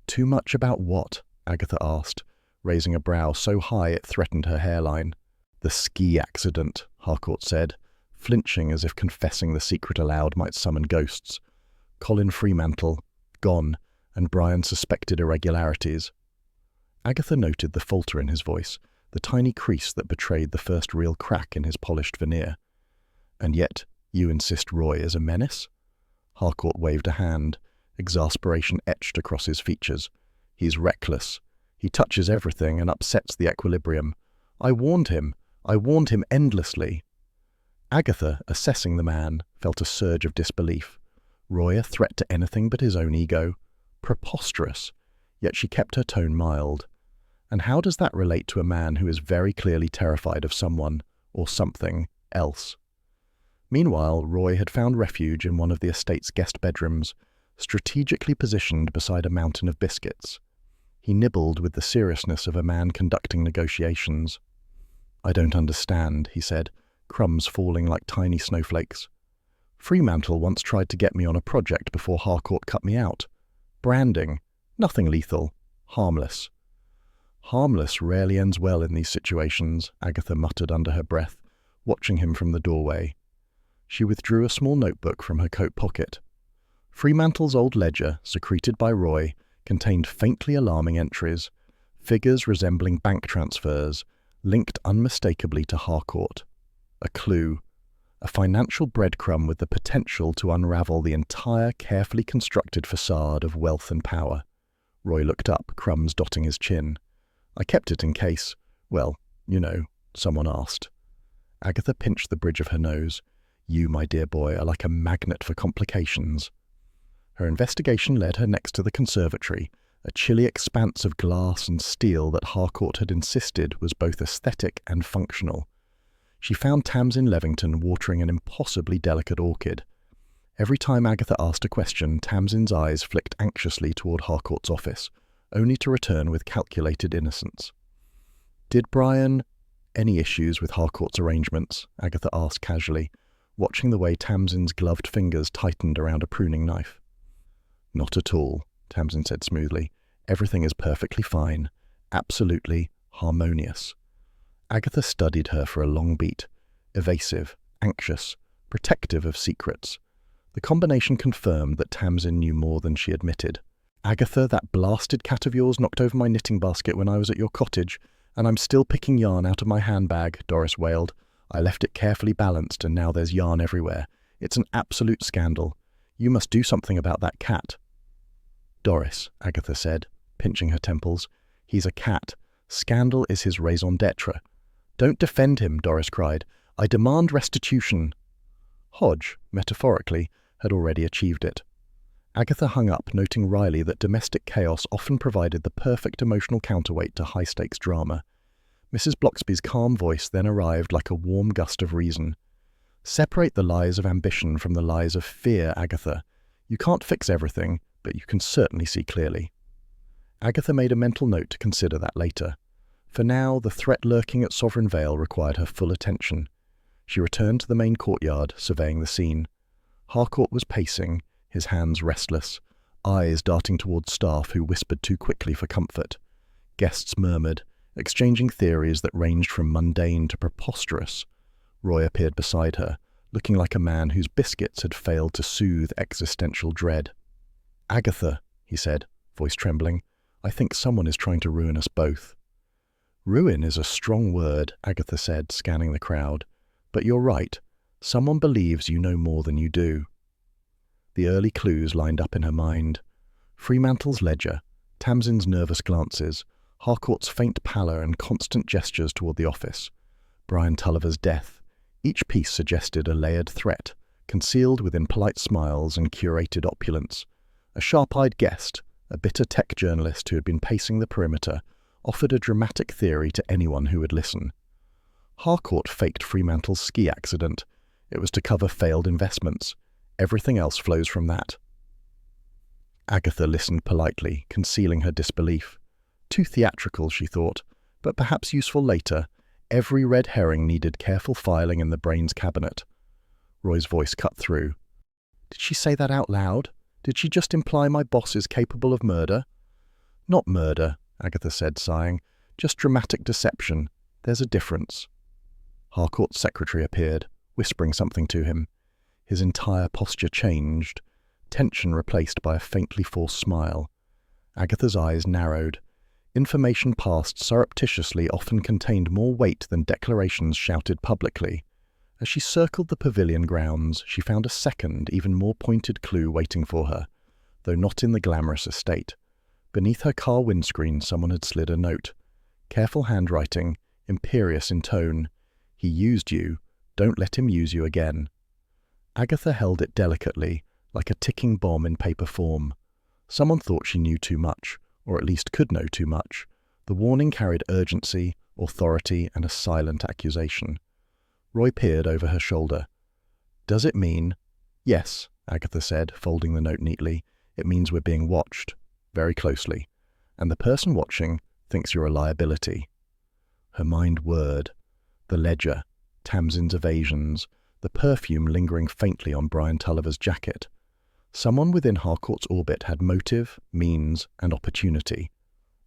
"Too much about what?" Agatha asked, raising a brow so high it threatened her hairline. "The ski accident," Harcourt said, flinching as if confessing the secret aloud might summon ghosts. "Colin Fremantle, gone, and Brian suspected irregularities." Agatha noted the falter in his voice, the tiny crease that betrayed the first real crack in his polished veneer. "And yet, you insist Roy is a menace?" Harcourt waved a hand, exasperation etched across his features. "He's reckless. He touches everything and upsets the equilibrium. I warned him endlessly." Agatha, assessing the man, felt a surge of disbelief. Roy a threat to anything but his own ego? Preposterous. Yet she kept her tone mild. And how does that relate to a man who is very clearly terrified of someone, or something, else? Meanwhile, Roy had found refuge in one of the estate's guest bedrooms, strategically positioned beside a mountain of biscuits. He nibbled with the seriousness of a man conducting negotiations. "I don't understand," he said, crumbs falling like tiny snowflakes. "Fremantle once tried to get me on a project before Harcourt cut me out. Branding. Nothing lethal. Harmless." "Harmless rarely ends well in these situations," Agatha muttered under her breath, watching him from the doorway. She withdrew a small notebook from her coat pocket. Fremantle's old ledger, secreted by Roy, contained faintly alarming entries, figures resembling bank transfers, linked unmistakably to Harcourt. A clue, a financial breadcrumb with the potential to unravel the entire carefully constructed facade of wealth and power. Roy looked up, crumbs dotting his chin. "I kept it in case, well, someone asked." Agatha pinched the bridge of her nose. "You, my dear boy, are like a magnet for complications." Her investigation led her next to the conservatory, a chilly expanse of glass and steel that Harcourt had insisted was both aesthetic and functional. She found Tamsin Levington watering an impossibly delicate orchid. Every time Agatha asked a question, Tamsin's eyes flicked anxiously toward Harcourt's office, only to return with calculated innocence. "Did Brian—" "Any issues with Harcourt's arrangements?" Agatha asked casually, watching the way Tamsin's gloved fingers tightened around a pruning knife. "Not at all," Tamsin said smoothly. "Everything is perfectly fine. Absolutely harmonious." Agatha studied her for a long beat, evasive, anxious, protective of secrets. The combination confirmed that Tamsin knew more than she admitted. "Agatha, that blasted cat of yours knocked over my knitting basket when I was at your cottage, and I'm still picking yarn out of my handbag," Doris wailed. "I left it carefully balanced, and now there's yarn everywhere. It's an absolute scandal. You must do something about that cat." "Doris," Agatha said, pinching her temples, "he's a cat. Scandal is his raison d'etre." "Don't defend him," Doris cried. "I demand restitution." Hodge, metaphorically, had already achieved it. Agatha hung up, noting wryly that domestic chaos often provided the perfect emotional counterweight to high-stakes drama. Mrs. Bloxby's calm voice then arrived like a warm gust of reason. "Separate the lies of ambition from the lies of fear, Agatha. You can't fix everything, but you can certainly see clearly." Agatha made a mental note to consider that later. For now, the threat lurking at Sovereign Vale required her full attention. She returned to the main courtyard, surveying the scene. Harcourt was pacing, his hands restless, eyes darting towards staff who whispered too quickly for comfort. Guests murmured, exchanging theories that ranged from mundane to preposterous. Roy appeared beside her, looking like a man whose biscuits had failed to soothe existential dread. "Agatha," he said, voice trembling, "I think someone is trying to ruin us both." "Ruin is a strong word," Agatha said, scanning the crowd. "But you're right. Someone believes you know more than you do." The early clues lined up in her mind. Fremantle's ledger, Tamsin's nervous glances, Harcourt's faint pallor and constant gestures toward the office, Brian Tulliver's death. Each piece suggested a layered threat, concealed within polite smiles and curated opulence. A sharp-eyed guest, a bitter tech journalist who had been pacing the perimeter, offered a dramatic theory to anyone who would listen. Harcourt faked Fremantle's ski accident. It was to cover failed investments. Everything else flows from that. Agatha listened politely, concealing her disbelief. Too theatrical, she thought, but perhaps useful later. Every red herring needed careful filing in the brain's cabinet. Roy's voice cut through. "Did she say that out loud? Did she just imply my boss is capable of murder?" "Not murder," Agatha said, sighing. "Just dramatic deception. There's a difference." Harcourt's secretary appeared, whispering something to him. His entire posture changed, tension replaced by a faintly forced smile. Agatha's eyes narrowed. Information passed surreptitiously often contained more weight than declarations shouted publicly. As she circled the pavilion grounds, she found a second, even more pointed clue waiting for her, though not in the glamorous estate. Beneath her car windscreen, someone had slid a note. Careful handwriting, imperious in tone. "He used you. Don't let him use you again." Agatha held it delicately, like a ticking bomb in paper form. Someone thought she knew too much, or at least could know too much. The warning carried urgency, authority, and a silent accusation. Roy peered over her shoulder. "Does it mean—" "Yes," Agatha said, folding the note neatly. "It means we're being watched, very closely. And the person watching thinks you're a liability." Her mind whirred. The ledger, Tamsin's evasions, the perfume lingering faintly on Brian Tulliver's jacket. Someone within Harcourt's orbit had motive, means, and opportunity.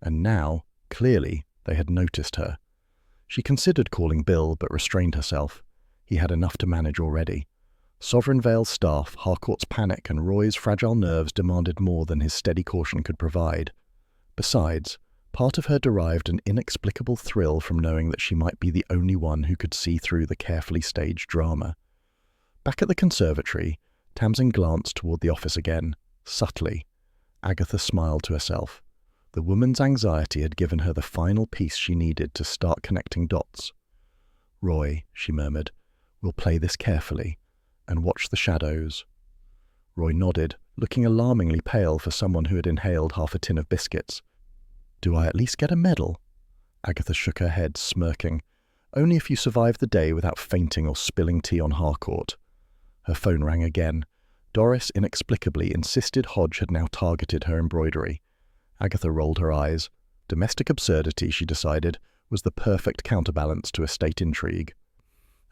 And now, clearly, they had noticed her. She considered calling Bill, but restrained herself. He had enough to manage already. Sovereign Vale's staff, Harcourt's panic, and Roy's fragile nerves demanded more than his steady caution could provide. Besides, part of her derived an inexplicable thrill from knowing that she might be the only one who could see through the carefully staged drama. Back at the conservatory, Tamsin glanced toward the office again, subtly. Agatha smiled to herself. The woman's anxiety had given her the final piece she needed to start connecting dots. "Roy," she murmured, "we'll play this carefully, and watch the shadows." Roy nodded, looking alarmingly pale for someone who had inhaled half a tin of biscuits. "Do I at least get a medal?" Agatha shook her head, smirking. "Only if you survive the day without fainting or spilling tea on Harcourt." Her phone rang again. Doris inexplicably insisted Hodge had now targeted her embroidery. Agatha rolled her eyes. Domestic absurdity, she decided, was the perfect counterbalance to estate intrigue.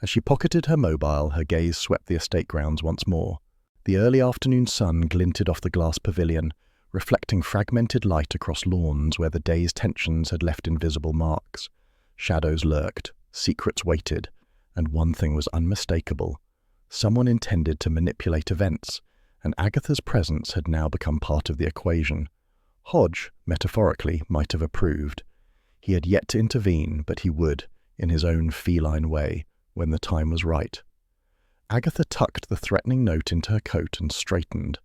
As she pocketed her mobile, her gaze swept the estate grounds once more. The early afternoon sun glinted off the glass pavilion, reflecting fragmented light across lawns where the day's tensions had left invisible marks. Shadows lurked, secrets waited, and one thing was unmistakable. Someone intended to manipulate events, and Agatha's presence had now become part of the equation. Hodge, metaphorically, might have approved. He had yet to intervene, but he would, in his own feline way, when the time was right. Agatha tucked the threatening note into her coat and straightened.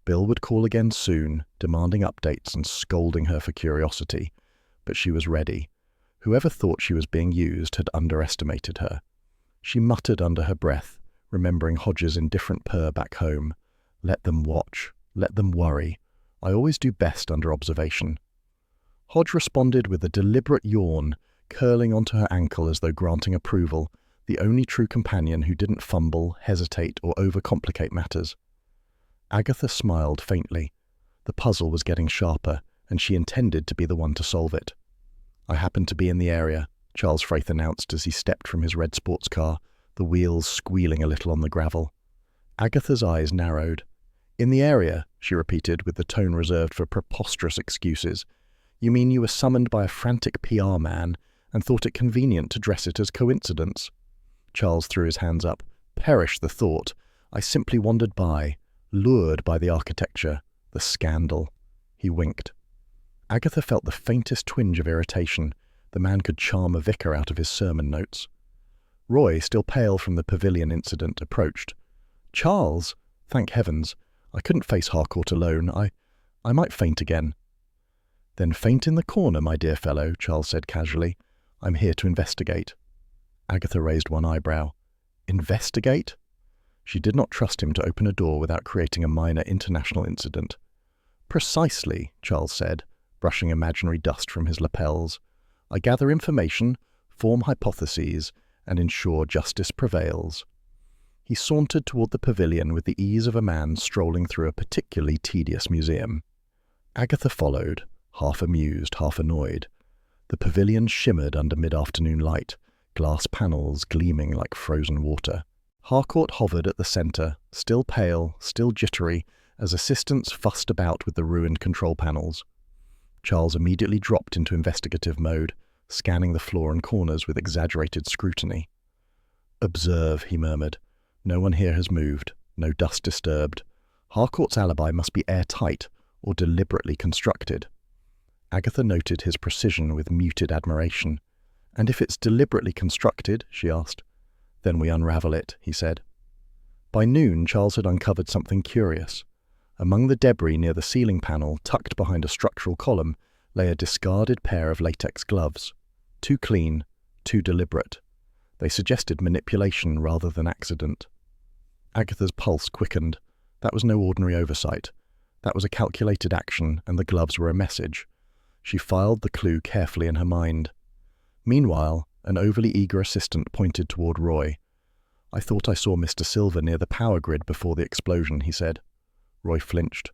Bill would call again soon, demanding updates and scolding her for curiosity. But she was ready. Whoever thought she was being used had underestimated her. She muttered under her breath, remembering Hodge's indifferent purr back home. "Let them watch. Let them worry. I always do best under observation." Hodge responded with a deliberate yawn, curling onto her ankle as though granting approval, the only true companion who didn't fumble, hesitate, or overcomplicate matters. Agatha smiled faintly. The puzzle was getting sharper, and she intended to be the one to solve it. "I happened to be in the area," Charles Fraith announced as he stepped from his red sports car, the wheels squealing a little on the gravel. Agatha's eyes narrowed. "In the area," she repeated with the tone reserved for preposterous excuses. "You mean you were summoned by a frantic PR man and thought it convenient to dress it as coincidence?" Charles threw his hands up. "Perish the thought. I simply wandered by, lured by the architecture, the scandal." He winked. Agatha felt the faintest twinge of irritation. The man could charm a vicar out of his sermon notes. Roy, still pale from the pavilion incident, approached. "Charles! Thank heavens. I couldn't face Harcourt alone. I might faint again." "Then faint in the corner, my dear fellow," Charles said casually. "I'm here to investigate." Agatha raised one eyebrow. "Investigate?" She did not trust him to open a door without creating a minor international incident. "Precisely," Charles said, brushing imaginary dust from his lapels. "I gather information, form hypotheses, and ensure justice prevails." He sauntered toward the pavilion with the ease of a man strolling through a particularly tedious museum. Agatha followed, half amused, half annoyed. The pavilion shimmered under mid-afternoon light, glass panels gleaming like frozen water. Harcourt hovered at the centre, still pale, still jittery, as assistants fussed about with the ruined control panels. Charles immediately dropped into investigative mode, scanning the floor and corners with exaggerated scrutiny. "Observe," he murmured. "No one here has moved, no dust disturbed. Harcourt's alibi must be airtight or deliberately constructed." Agatha noted his precision with muted admiration. "And if it's deliberately constructed?" she asked. "Then we unravel it," he said. By noon, Charles had uncovered something curious. Among the debris near the ceiling panel, tucked behind a structural column, lay a discarded pair of latex gloves. Too clean, too deliberate. They suggested manipulation rather than accident. Agatha's pulse quickened. That was no ordinary oversight. That was a calculated action, and the gloves were a message. She filed the clue carefully in her mind. Meanwhile, an overly eager assistant pointed toward Roy. "I thought I saw Mr. Silver near the power grid before the explosion," he said. Roy flinched.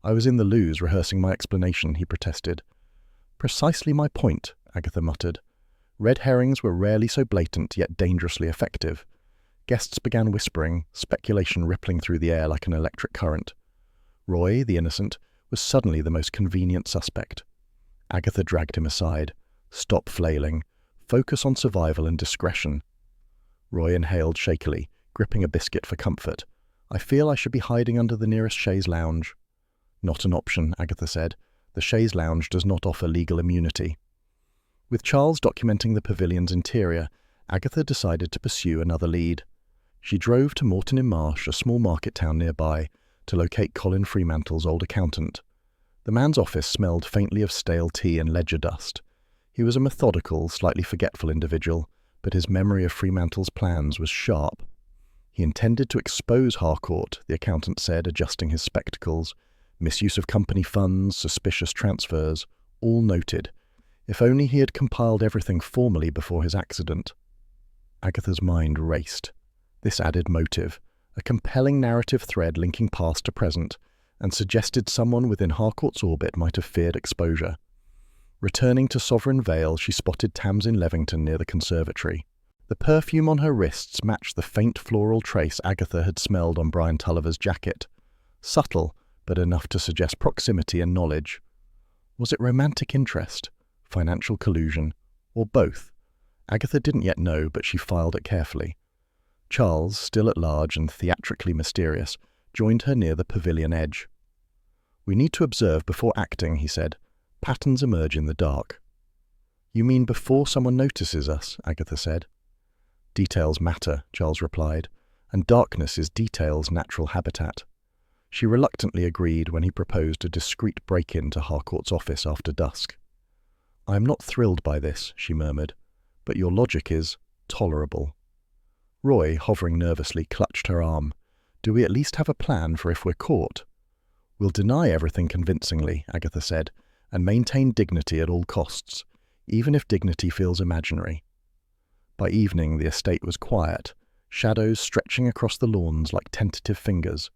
"I was in the loos rehearsing my explanation," he protested. "Precisely my point," Agatha muttered. Red herrings were rarely so blatant yet dangerously effective. Guests began whispering, speculation rippling through the air like an electric current. Roy, the innocent, was suddenly the most convenient suspect. Agatha dragged him aside. "Stop flailing. Focus on survival and discretion." Roy inhaled shakily, gripping a biscuit for comfort. "I feel I should be hiding under the nearest chaise lounge." "Not an option," Agatha said. "The chaise lounge does not offer legal immunity." With Charles documenting the pavilion's interior, Agatha decided to pursue another lead. She drove to Moreton-in-Marsh, a small market town nearby, to locate Colin Fremantle's old accountant. The man's office smelled faintly of stale tea and ledger dust. He was a methodical, slightly forgetful individual, but his memory of Fremantle's plans was sharp. He intended to expose Harcourt, the accountant said, adjusting his spectacles. Misuse of company funds, suspicious transfers, all noted. If only he had compiled everything formally before his accident. Agatha's mind raced. This added motive, a compelling narrative thread linking past to present, and suggested someone within Harcourt's orbit might have feared exposure. Returning to Sovereign Vale, she spotted Tamsin Levington near the conservatory. The perfume on her wrists matched the faint floral trace Agatha had smelled on Brian Tulliver's jacket. Subtle, but enough to suggest proximity and knowledge. Was it romantic interest, financial collusion, or both? Agatha didn't yet know, but she filed it carefully. Charles, still at large and theatrically mysterious, joined her near the pavilion edge. "We need to observe before acting," he said. "Patterns emerge in the dark." "You mean before someone notices us?" Agatha said. "Details matter," Charles replied, "and darkness is detail's natural habitat." She reluctantly agreed when he proposed a discreet break-in to Harcourt's office after dusk. "I am not thrilled by this," she murmured, "but your logic is tolerable." Roy, hovering nervously, clutched her arm. "Do we at least have a plan for if we're caught?" "We'll deny everything convincingly," Agatha said, "and maintain dignity at all costs, even if dignity feels imaginary." By evening, the estate was quiet, shadows stretching across the lawns like tentative fingers.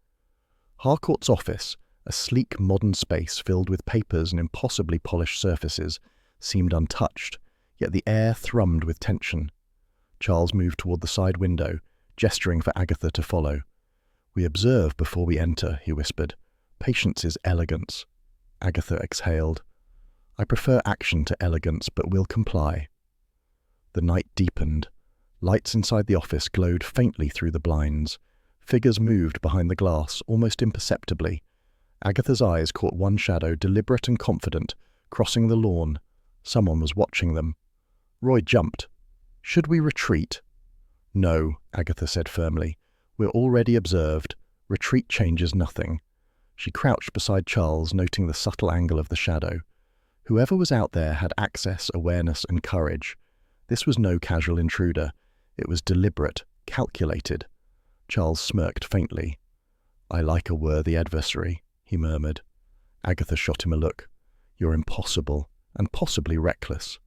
Harcourt's office, a sleek modern space filled with papers and impossibly polished surfaces, seemed untouched, yet the air thrummed with tension. Charles moved toward the side window, gesturing for Agatha to follow. "We observe before we enter," he whispered. "Patience is elegance." Agatha exhaled. "I prefer action to elegance, but will comply." The night deepened. Lights inside the office glowed faintly through the blinds. Figures moved behind the glass, almost imperceptibly. Agatha's eyes caught one shadow, deliberate and confident, crossing the lawn. Someone was watching them. Roy jumped. "Should we retreat?" "No," Agatha said firmly. "We're already observed. Retreat changes nothing." She crouched beside Charles, noting the subtle angle of the shadow. Whoever was out there had access, awareness, and courage. This was no casual intruder. It was deliberate, calculated. Charles smirked faintly. "I like a worthy adversary," he murmured. Agatha shot him a look. "You're impossible, and possibly reckless."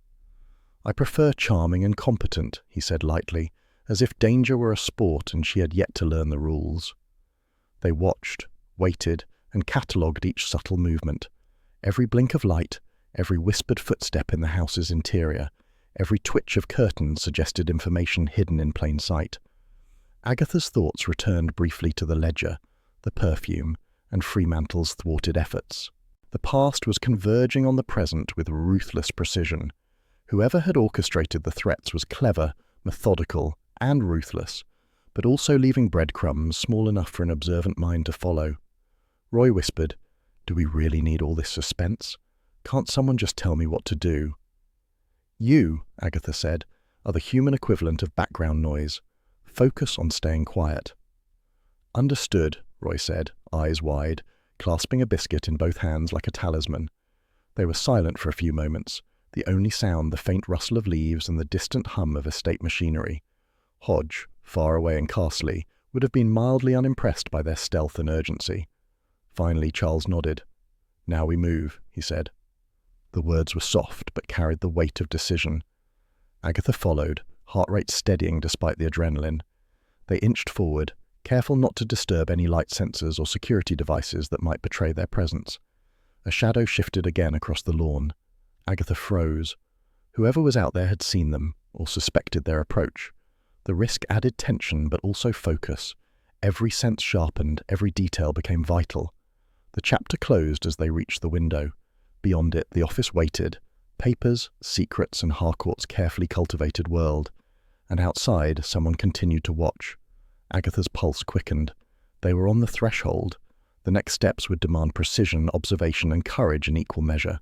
"I prefer charming and competent," he said lightly, as if danger were a sport and she had yet to learn the rules. They watched, waited, and catalogued each subtle movement. Every blink of light, every whispered footstep in the house's interior, every twitch of curtains suggested information hidden in plain sight. Agatha's thoughts returned briefly to the ledger, the perfume, and Fremantle's thwarted efforts. The past was converging on the present with ruthless precision. Whoever had orchestrated the threats was clever, methodical, and ruthless, but also leaving breadcrumbs small enough for an observant mind to follow. Roy whispered, "Do we really need all this suspense? Can't someone just tell me what to do?" "You," Agatha said, "are the human equivalent of background noise. Focus on staying quiet." "Understood," Roy said, eyes wide, clasping a biscuit in both hands like a talisman. They were silent for a few moments, the only sound the faint rustle of leaves and the distant hum of estate machinery. Hodge, far away in Carsley, would have been mildly unimpressed by their stealth and urgency. Finally, Charles nodded. "Now we move," he said. The words were soft, but carried the weight of decision. Agatha followed, heart rate steadying despite the adrenaline. They inched forward, careful not to disturb any light sensors or security devices that might betray their presence. A shadow shifted again across the lawn. Agatha froze. Whoever was out there had seen them, or suspected their approach. The risk added tension, but also focus. Every sense sharpened, every detail became vital. The chapter closed as they reached the window. Beyond it, the office waited. Papers, secrets, and Harcourt's carefully cultivated world. And outside, someone continued to watch. Agatha's pulse quickened. They were on the threshold. The next steps would demand precision, observation, and courage in equal measure.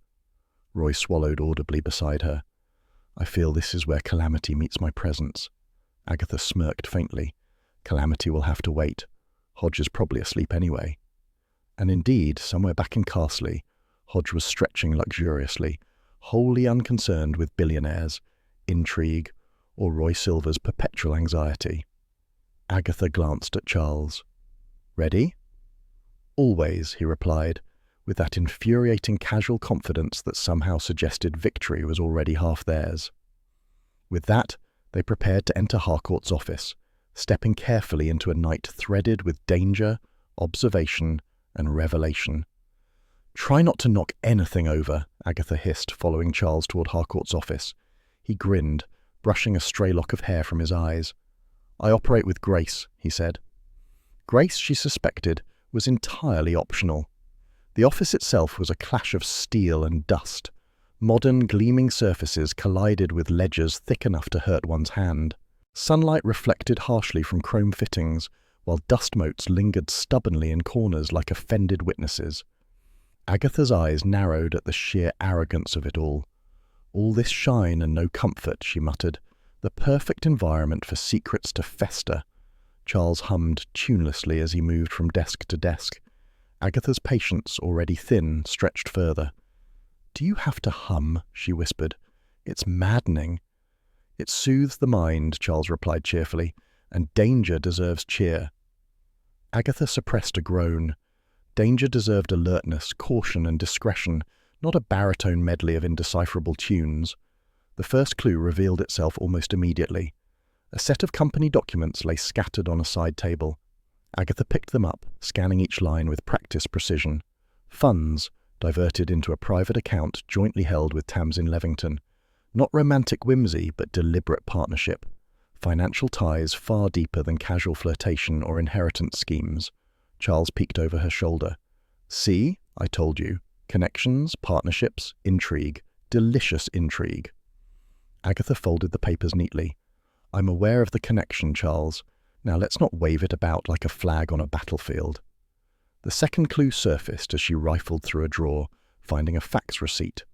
Roy swallowed audibly beside her. "I feel this is where calamity meets my presence." Agatha smirked faintly. "Calamity will have to wait. Hodge is probably asleep anyway." And indeed, somewhere back in Carsley, Hodge was stretching luxuriously, wholly unconcerned with billionaires, intrigue, or Roy Silver's perpetual anxiety. Agatha glanced at Charles. "Ready?" "Always," he replied, with that infuriating casual confidence that somehow suggested victory was already half theirs. With that, they prepared to enter Harcourt's office, stepping carefully into a night threaded with danger, observation, and revelation. "Try not to knock anything over," Agatha hissed, following Charles toward Harcourt's office. He grinned, brushing a stray lock of hair from his eyes. "I operate with grace," he said. Grace, she suspected, was entirely optional. The office itself was a clash of steel and dust. Modern, gleaming surfaces collided with ledgers thick enough to hurt one's hand. Sunlight reflected harshly from chrome fittings, while dust motes lingered stubbornly in corners like offended witnesses. Agatha's eyes narrowed at the sheer arrogance of it all. "All this shine and no comfort," she muttered. "The perfect environment for secrets to fester." Charles hummed tunelessly as he moved from desk to desk. Agatha's patience, already thin, stretched further. "Do you have to hum?" she whispered. "It's maddening." "It soothes the mind," Charles replied cheerfully, "and danger deserves cheer." Agatha suppressed a groan. Danger deserved alertness, caution, and discretion, not a baritone medley of indecipherable tunes. The first clue revealed itself almost immediately. A set of company documents lay scattered on a side table. Agatha picked them up, scanning each line with practiced precision. Funds, diverted into a private account jointly held with Tamsin Levington. Not romantic whimsy, but deliberate partnership. Financial ties far deeper than casual flirtation or inheritance schemes. Charles peeked over her shoulder. See, I told you. Connections, partnerships, intrigue. Delicious intrigue. Agatha folded the papers neatly. I'm aware of the connection, Charles. Now let's not wave it about like a flag on a battlefield. The second clue surfaced as she rifled through a drawer, finding a fax receipt.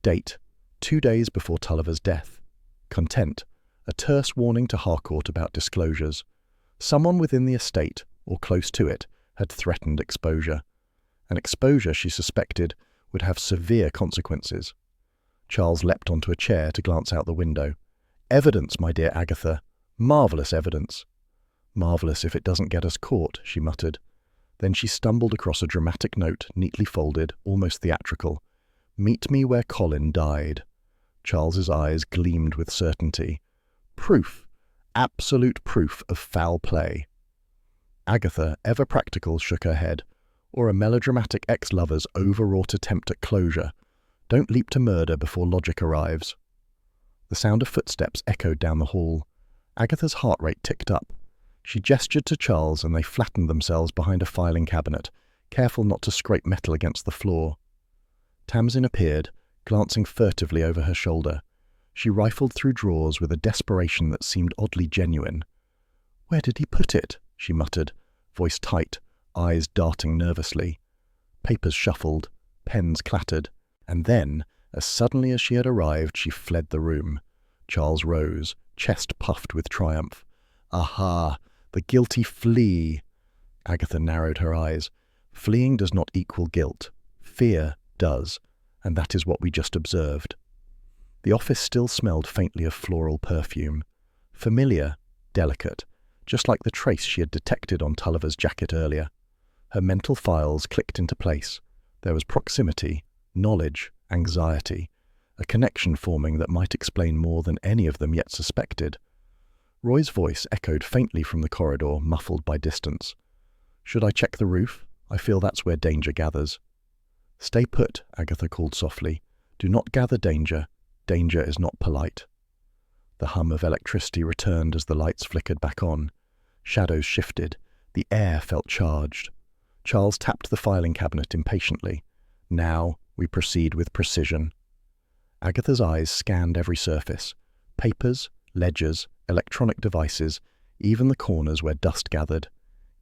Date: 2 days before Tulliver's death. Content: a terse warning to Harcourt about disclosures. Someone within the estate, or close to it, had threatened exposure. An exposure, she suspected, would have severe consequences. Charles leapt onto a chair to glance out the window. Evidence, my dear Agatha. Marvellous evidence. Marvellous if it doesn't get us caught, she muttered. Then she stumbled across a dramatic note, neatly folded, almost theatrical. Meet me where Colin died. Charles's eyes gleamed with certainty. Proof. Absolute proof of foul play. Agatha, ever practical, shook her head. Or a melodramatic ex-lover's overwrought attempt at closure. Don't leap to murder before logic arrives. The sound of footsteps echoed down the hall. Agatha's heart rate ticked up. She gestured to Charles and they flattened themselves behind a filing cabinet, careful not to scrape metal against the floor. Tamsin appeared, glancing furtively over her shoulder. She rifled through drawers with a desperation that seemed oddly genuine. Where did he put it? She muttered, voice tight, eyes darting nervously. Papers shuffled, pens clattered, and then, as suddenly as she had arrived, she fled the room. Charles rose, chest puffed with triumph. Aha! The guilty flee! Agatha narrowed her eyes. Fleeing does not equal guilt. Fear does, and that is what we just observed. The office still smelled faintly of floral perfume. Familiar, delicate, just like the trace she had detected on Tulliver's jacket earlier. Her mental files clicked into place. There was proximity, knowledge, anxiety, a connection forming that might explain more than any of them yet suspected. Roy's voice echoed faintly from the corridor, muffled by distance. Should I check the roof? I feel that's where danger gathers. Stay put, Agatha called softly. Do not gather danger. Danger is not polite. The hum of electricity returned as the lights flickered back on. Shadows shifted. The air felt charged. Charles tapped the filing cabinet impatiently. Now we proceed with precision. Agatha's eyes scanned every surface. Papers, ledgers, electronic devices, even the corners where dust gathered.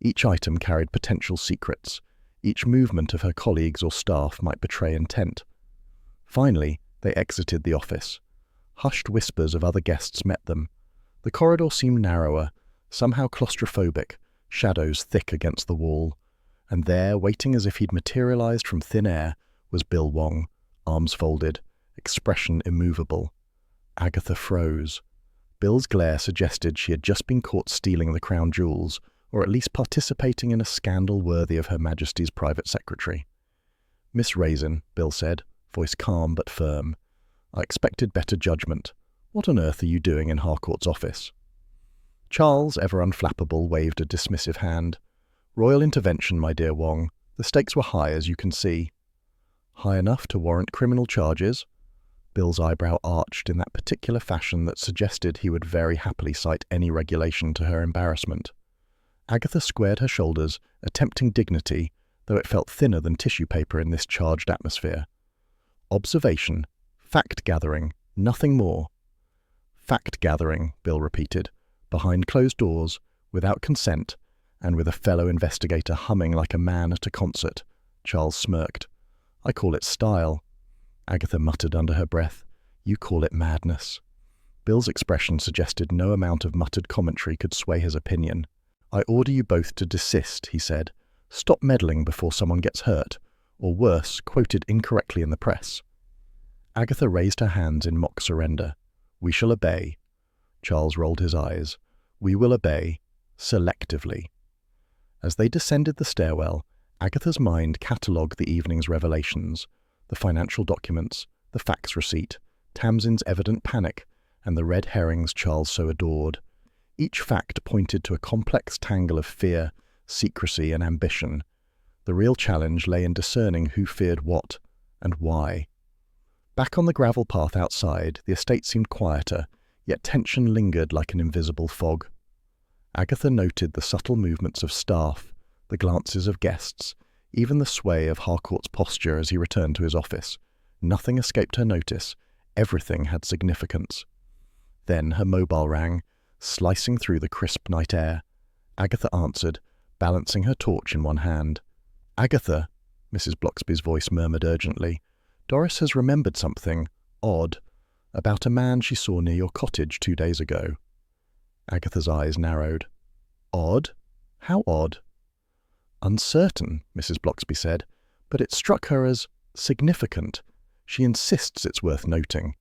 Each item carried potential secrets. Each movement of her colleagues or staff might betray intent. Finally, they exited the office. Hushed whispers of other guests met them. The corridor seemed narrower, somehow claustrophobic, shadows thick against the wall. And there, waiting as if he'd materialized from thin air, was Bill Wong, arms folded, expression immovable. Agatha froze. Bill's glare suggested she had just been caught stealing the crown jewels, or at least participating in a scandal worthy of Her Majesty's private secretary. Miss Raisin, Bill said, voice calm but firm. I expected better judgment. What on earth are you doing in Harcourt's office? Charles, ever unflappable, waved a dismissive hand. Royal intervention, my dear Wong. The stakes were high, as you can see. High enough to warrant criminal charges? Bill's eyebrow arched in that particular fashion that suggested he would very happily cite any regulation to her embarrassment. Agatha squared her shoulders, attempting dignity, though it felt thinner than tissue paper in this charged atmosphere. Observation, fact-gathering, nothing more. Fact-gathering, Bill repeated, behind closed doors, without consent, and with a fellow investigator humming like a man at a concert. Charles smirked. I call it style. Agatha muttered under her breath. You call it madness. Bill's expression suggested no amount of muttered commentary could sway his opinion. I order you both to desist, he said. Stop meddling before someone gets hurt, or worse, quoted incorrectly in the press. Agatha raised her hands in mock surrender. We shall obey. Charles rolled his eyes. We will obey, selectively. As they descended the stairwell, Agatha's mind catalogued the evening's revelations, the financial documents, the fax receipt, Tamsin's evident panic, and the red herrings Charles so adored. Each fact pointed to a complex tangle of fear, secrecy, and ambition. The real challenge lay in discerning who feared what, and why. Back on the gravel path outside, the estate seemed quieter, yet tension lingered like an invisible fog. Agatha noted the subtle movements of staff, the glances of guests, even the sway of Harcourt's posture as he returned to his office. Nothing escaped her notice. Everything had significance. Then her mobile rang, slicing through the crisp night air. Agatha answered, balancing her torch in one hand. "Agatha," Mrs. Bloxby's voice murmured urgently, "Doris has remembered something odd about a man she saw near your cottage 2 days ago." Agatha's eyes narrowed. "Odd? How odd?" "Uncertain," Mrs. Bloxby said, "but it struck her as significant. She insists it's worth noting."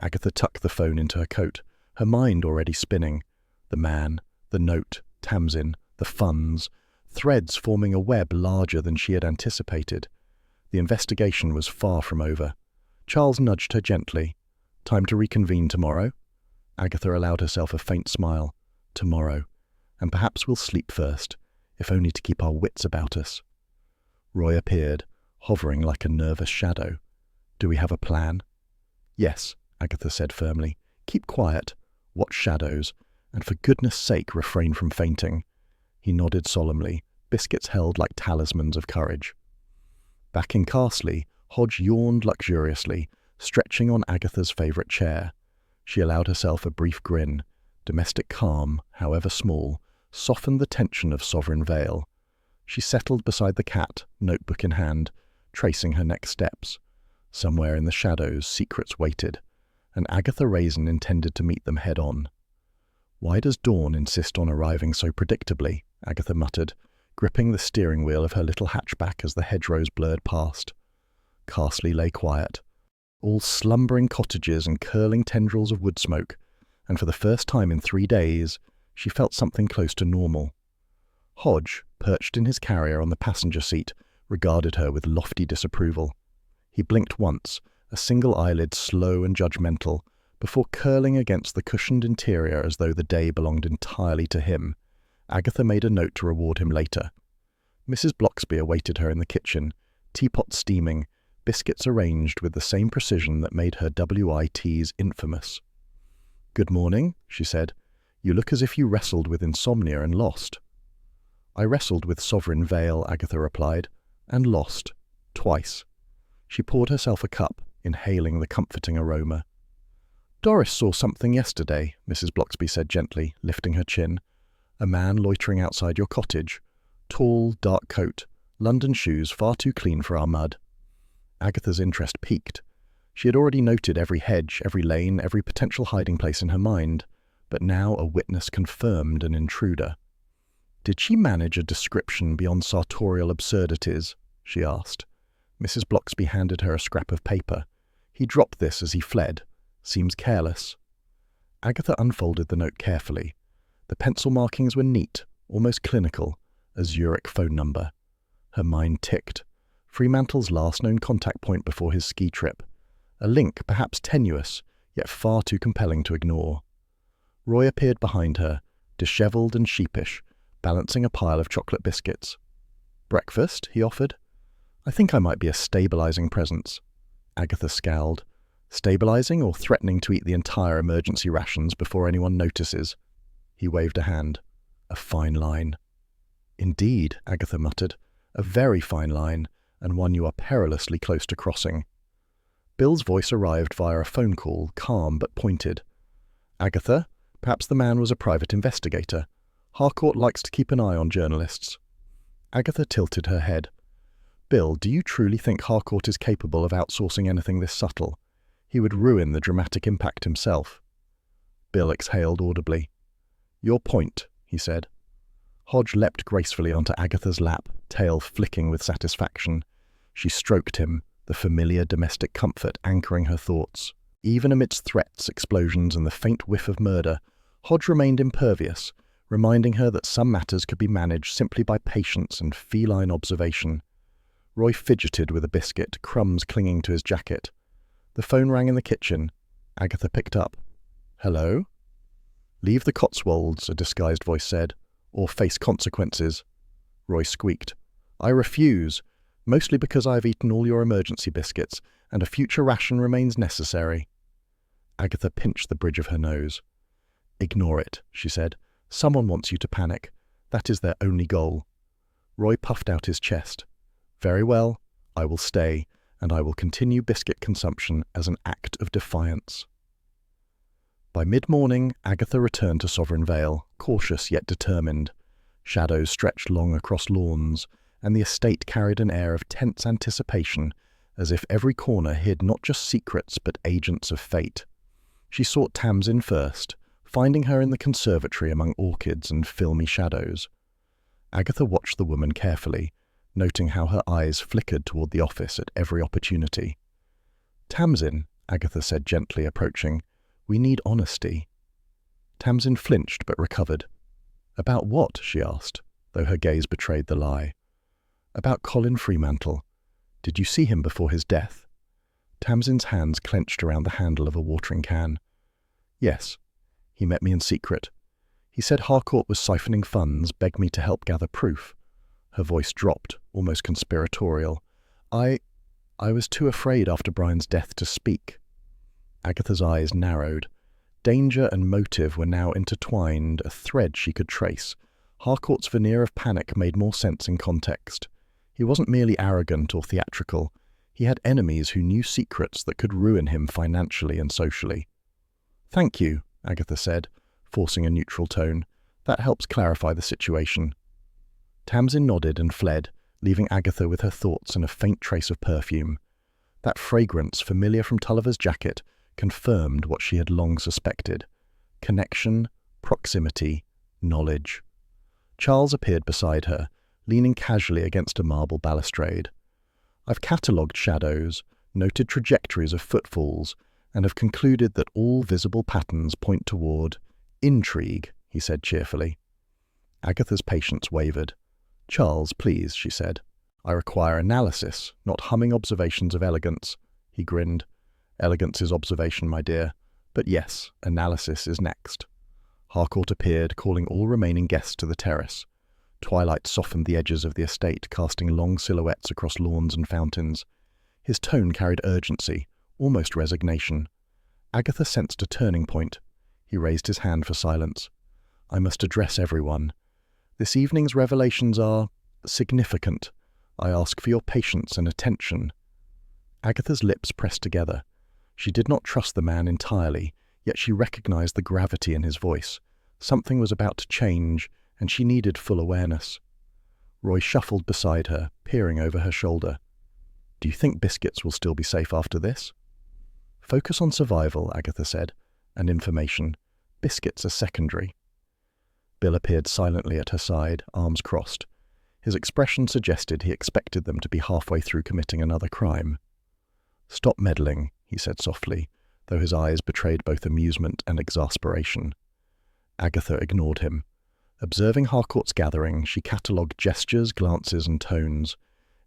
Agatha tucked the phone into her coat, her mind already spinning. The man, the note, Tamsin, the funds, threads forming a web larger than she had anticipated. The investigation was far from over. Charles nudged her gently. "Time to reconvene tomorrow?" Agatha allowed herself a faint smile. "Tomorrow. And perhaps we'll sleep first, if only to keep our wits about us." Roy appeared, hovering like a nervous shadow. "Do we have a plan?" "Yes," Agatha said firmly. "Keep quiet, watch shadows, and for goodness sake refrain from fainting." He nodded solemnly, biscuits held like talismans of courage. Back in Carsley, Hodge yawned luxuriously, stretching on Agatha's favourite chair. She allowed herself a brief grin. Domestic calm, however small, softened the tension of Sovereign Vale. She settled beside the cat, notebook in hand, tracing her next steps. Somewhere in the shadows, secrets waited, and Agatha Raisin intended to meet them head-on. "Why does Dawn insist on arriving so predictably?" Agatha muttered, gripping the steering wheel of her little hatchback as the hedgerows blurred past. Carsley lay quiet, all slumbering cottages and curling tendrils of wood smoke, and for the first time in 3 days, she felt something close to normal. Hodge, perched in his carrier on the passenger seat, regarded her with lofty disapproval. He blinked once, a single eyelid slow and judgmental, before curling against the cushioned interior as though the day belonged entirely to him. Agatha made a note to reward him later. Mrs. Bloxby awaited her in the kitchen, teapot steaming, biscuits arranged with the same precision that made her WITs infamous. "Good morning," she said. "You look as if you wrestled with insomnia and lost." "I wrestled with Sovereign Vale," Agatha replied, "and lost. Twice." She poured herself a cup, inhaling the comforting aroma. "Doris saw something yesterday," Mrs. Bloxby said gently, lifting her chin. "A man loitering outside your cottage. Tall, dark coat, London shoes far too clean for our mud." Agatha's interest piqued. She had already noted every hedge, every lane, every potential hiding place in her mind, but now a witness confirmed an intruder. "Did she manage a description beyond sartorial absurdities?" she asked. Mrs. Bloxby handed her a scrap of paper. "He dropped this as he fled. Seems careless." Agatha unfolded the note carefully. The pencil markings were neat, almost clinical, a Zurich phone number. Her mind ticked. Fremantle's last known contact point before his ski trip. A link, perhaps tenuous, yet far too compelling to ignore. Roy appeared behind her, dishevelled and sheepish, balancing a pile of chocolate biscuits. "Breakfast?" he offered. "I think I might be a stabilizing presence." Agatha scowled. "Stabilizing or threatening to eat the entire emergency rations before anyone notices?" He waved a hand. "A fine line." "Indeed," Agatha muttered. "A very fine line, and one you are perilously close to crossing." Bill's voice arrived via a phone call, calm but pointed. "Agatha, perhaps the man was a private investigator. Harcourt likes to keep an eye on journalists." Agatha tilted her head. "Bill, do you truly think Harcourt is capable of outsourcing anything this subtle? He would ruin the dramatic impact himself." Bill exhaled audibly. "Your point," he said. Hodge leapt gracefully onto Agatha's lap, tail flicking with satisfaction. She stroked him, the familiar domestic comfort anchoring her thoughts. Even amidst threats, explosions, and the faint whiff of murder, Hodge remained impervious, reminding her that some matters could be managed simply by patience and feline observation. Roy fidgeted with a biscuit, crumbs clinging to his jacket. The phone rang in the kitchen. Agatha picked up. "Hello?" "Leave the Cotswolds," a disguised voice said, "or face consequences." Roy squeaked. "I refuse, mostly because I have eaten all your emergency biscuits, and a future ration remains necessary." Agatha pinched the bridge of her nose. "Ignore it," she said. "Someone wants you to panic. That is their only goal." Roy puffed out his chest. "Very well, I will stay, and I will continue biscuit consumption as an act of defiance." By mid-morning, Agatha returned to Sovereign Vale, cautious yet determined. Shadows stretched long across lawns, and the estate carried an air of tense anticipation, as if every corner hid not just secrets but agents of fate. She sought Tamsin first, finding her in the conservatory among orchids and filmy shadows. Agatha watched the woman carefully, noting how her eyes flickered toward the office at every opportunity. "Tamsin," Agatha said gently, approaching, "we need honesty." Tamsin flinched but recovered. "About what?" she asked, though her gaze betrayed the lie. "About Colin Fremantle. Did you see him before his death?" Tamsin's hands clenched around the handle of a watering can. "Yes. He met me in secret. He said Harcourt was siphoning funds, begged me to help gather proof." Her voice dropped, almost conspiratorial. I was too afraid after Brian's death to speak." Agatha's eyes narrowed. Danger and motive were now intertwined, a thread she could trace. Harcourt's veneer of panic made more sense in context. He wasn't merely arrogant or theatrical. He had enemies who knew secrets that could ruin him financially and socially. "Thank you," Agatha said, forcing a neutral tone. "That helps clarify the situation." Tamsin nodded and fled, leaving Agatha with her thoughts and a faint trace of perfume. That fragrance, familiar from Tulliver's jacket, confirmed what she had long suspected. Connection, proximity, knowledge. Charles appeared beside her, leaning casually against a marble balustrade. "I've catalogued shadows, noted trajectories of footfalls, and have concluded that all visible patterns point toward intrigue," he said cheerfully. Agatha's patience wavered. "Charles, please," she said. "I require analysis, not humming observations of elegance." He grinned. "Elegance is observation, my dear. But yes, analysis is next." Harcourt appeared, calling all remaining guests to the terrace. Twilight softened the edges of the estate, casting long silhouettes across lawns and fountains. His tone carried urgency, almost resignation. Agatha sensed a turning point. He raised his hand for silence. "I must address everyone. This evening's revelations are significant. I ask for your patience and attention." Agatha's lips pressed together. She did not trust the man entirely, yet she recognized the gravity in his voice. Something was about to change, and she needed full awareness. Roy shuffled beside her, peering over her shoulder. "Do you think biscuits will still be safe after this?" "Focus on survival," Agatha said, "and information. Biscuits are secondary." Bill appeared silently at her side, arms crossed. His expression suggested he expected them to be halfway through committing another crime. "Stop meddling," he said softly, though his eyes betrayed both amusement and exasperation. Agatha ignored him. Observing Harcourt's gathering, she catalogued gestures, glances, and tones.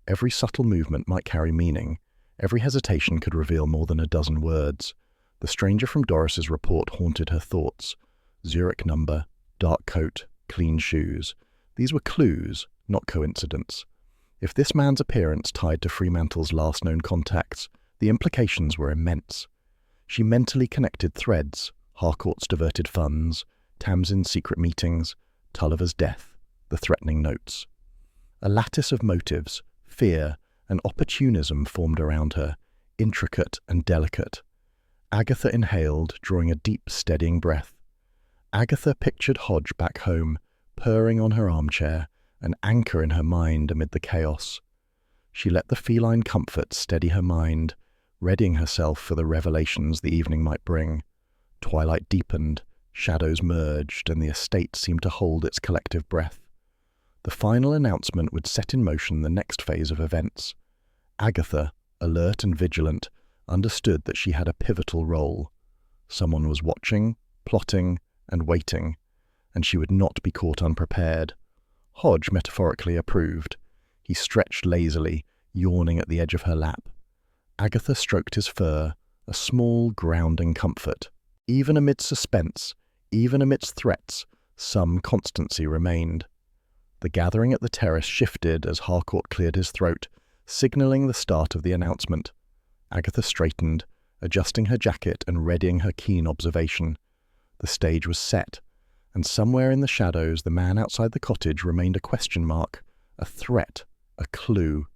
Every subtle movement might carry meaning. Every hesitation could reveal more than a dozen words. The stranger from Doris's report haunted her thoughts. Zurich number, dark coat, clean shoes. These were clues, not coincidence. If this man's appearance tied to Fremantle's last known contacts, the implications were immense. She mentally connected threads: Harcourt's diverted funds, Tamsin's secret meetings, Tulliver's death, the threatening notes. A lattice of motives, fear, and opportunism formed around her, intricate and delicate. Agatha inhaled, drawing a deep, steadying breath. Agatha pictured Hodge back home, purring on her armchair, an anchor in her mind amid the chaos. She let the feline comfort steady her mind, readying herself for the revelations the evening might bring. Twilight deepened, shadows merged, and the estate seemed to hold its collective breath. The final announcement would set in motion the next phase of events. Agatha, alert and vigilant, understood that she had a pivotal role. Someone was watching, plotting, and waiting, and she would not be caught unprepared. Hodge metaphorically approved. He stretched lazily, yawning at the edge of her lap. Agatha stroked his fur, a small, grounding comfort. Even amid suspense, even amidst threats, some constancy remained. The gathering at the terrace shifted as Harcourt cleared his throat, signalling the start of the announcement. Agatha straightened, adjusting her jacket and readying her keen observation. The stage was set, and somewhere in the shadows the man outside the cottage remained a question mark, a threat, a clue.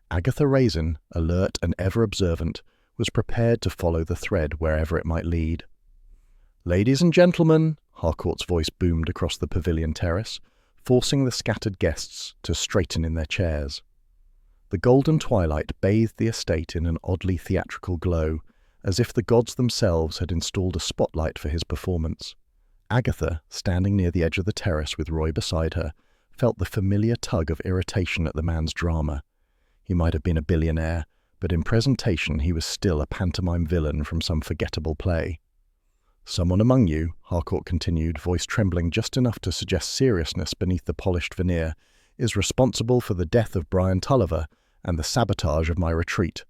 Agatha Raisin, alert and ever observant, was prepared to follow the thread wherever it might lead. "Ladies and gentlemen," Harcourt's voice boomed across the pavilion terrace, forcing the scattered guests to straighten in their chairs. The golden twilight bathed the estate in an oddly theatrical glow, as if the gods themselves had installed a spotlight for his performance. Agatha, standing near the edge of the terrace with Roy beside her, felt the familiar tug of irritation at the man's drama. He might have been a billionaire, but in presentation he was still a pantomime villain from some forgettable play. "Someone among you," Harcourt continued, voice trembling just enough to suggest seriousness beneath the polished veneer, "is responsible for the death of Brian Tulliver and the sabotage of my retreat."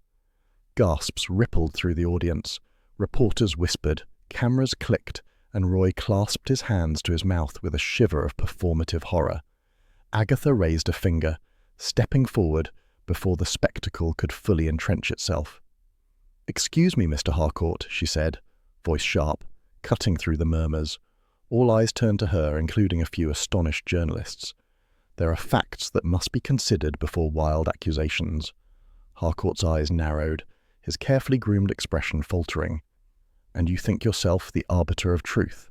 Gasps rippled through the audience. Reporters whispered, cameras clicked, and Roy clasped his hands to his mouth with a shiver of performative horror. Agatha raised a finger, stepping forward before the spectacle could fully entrench itself. "Excuse me, Mr. Harcourt," she said, voice sharp, cutting through the murmurs. All eyes turned to her, including a few astonished journalists. "There are facts that must be considered before wild accusations." Harcourt's eyes narrowed, his carefully groomed expression faltering. "And you think yourself the arbiter of truth?"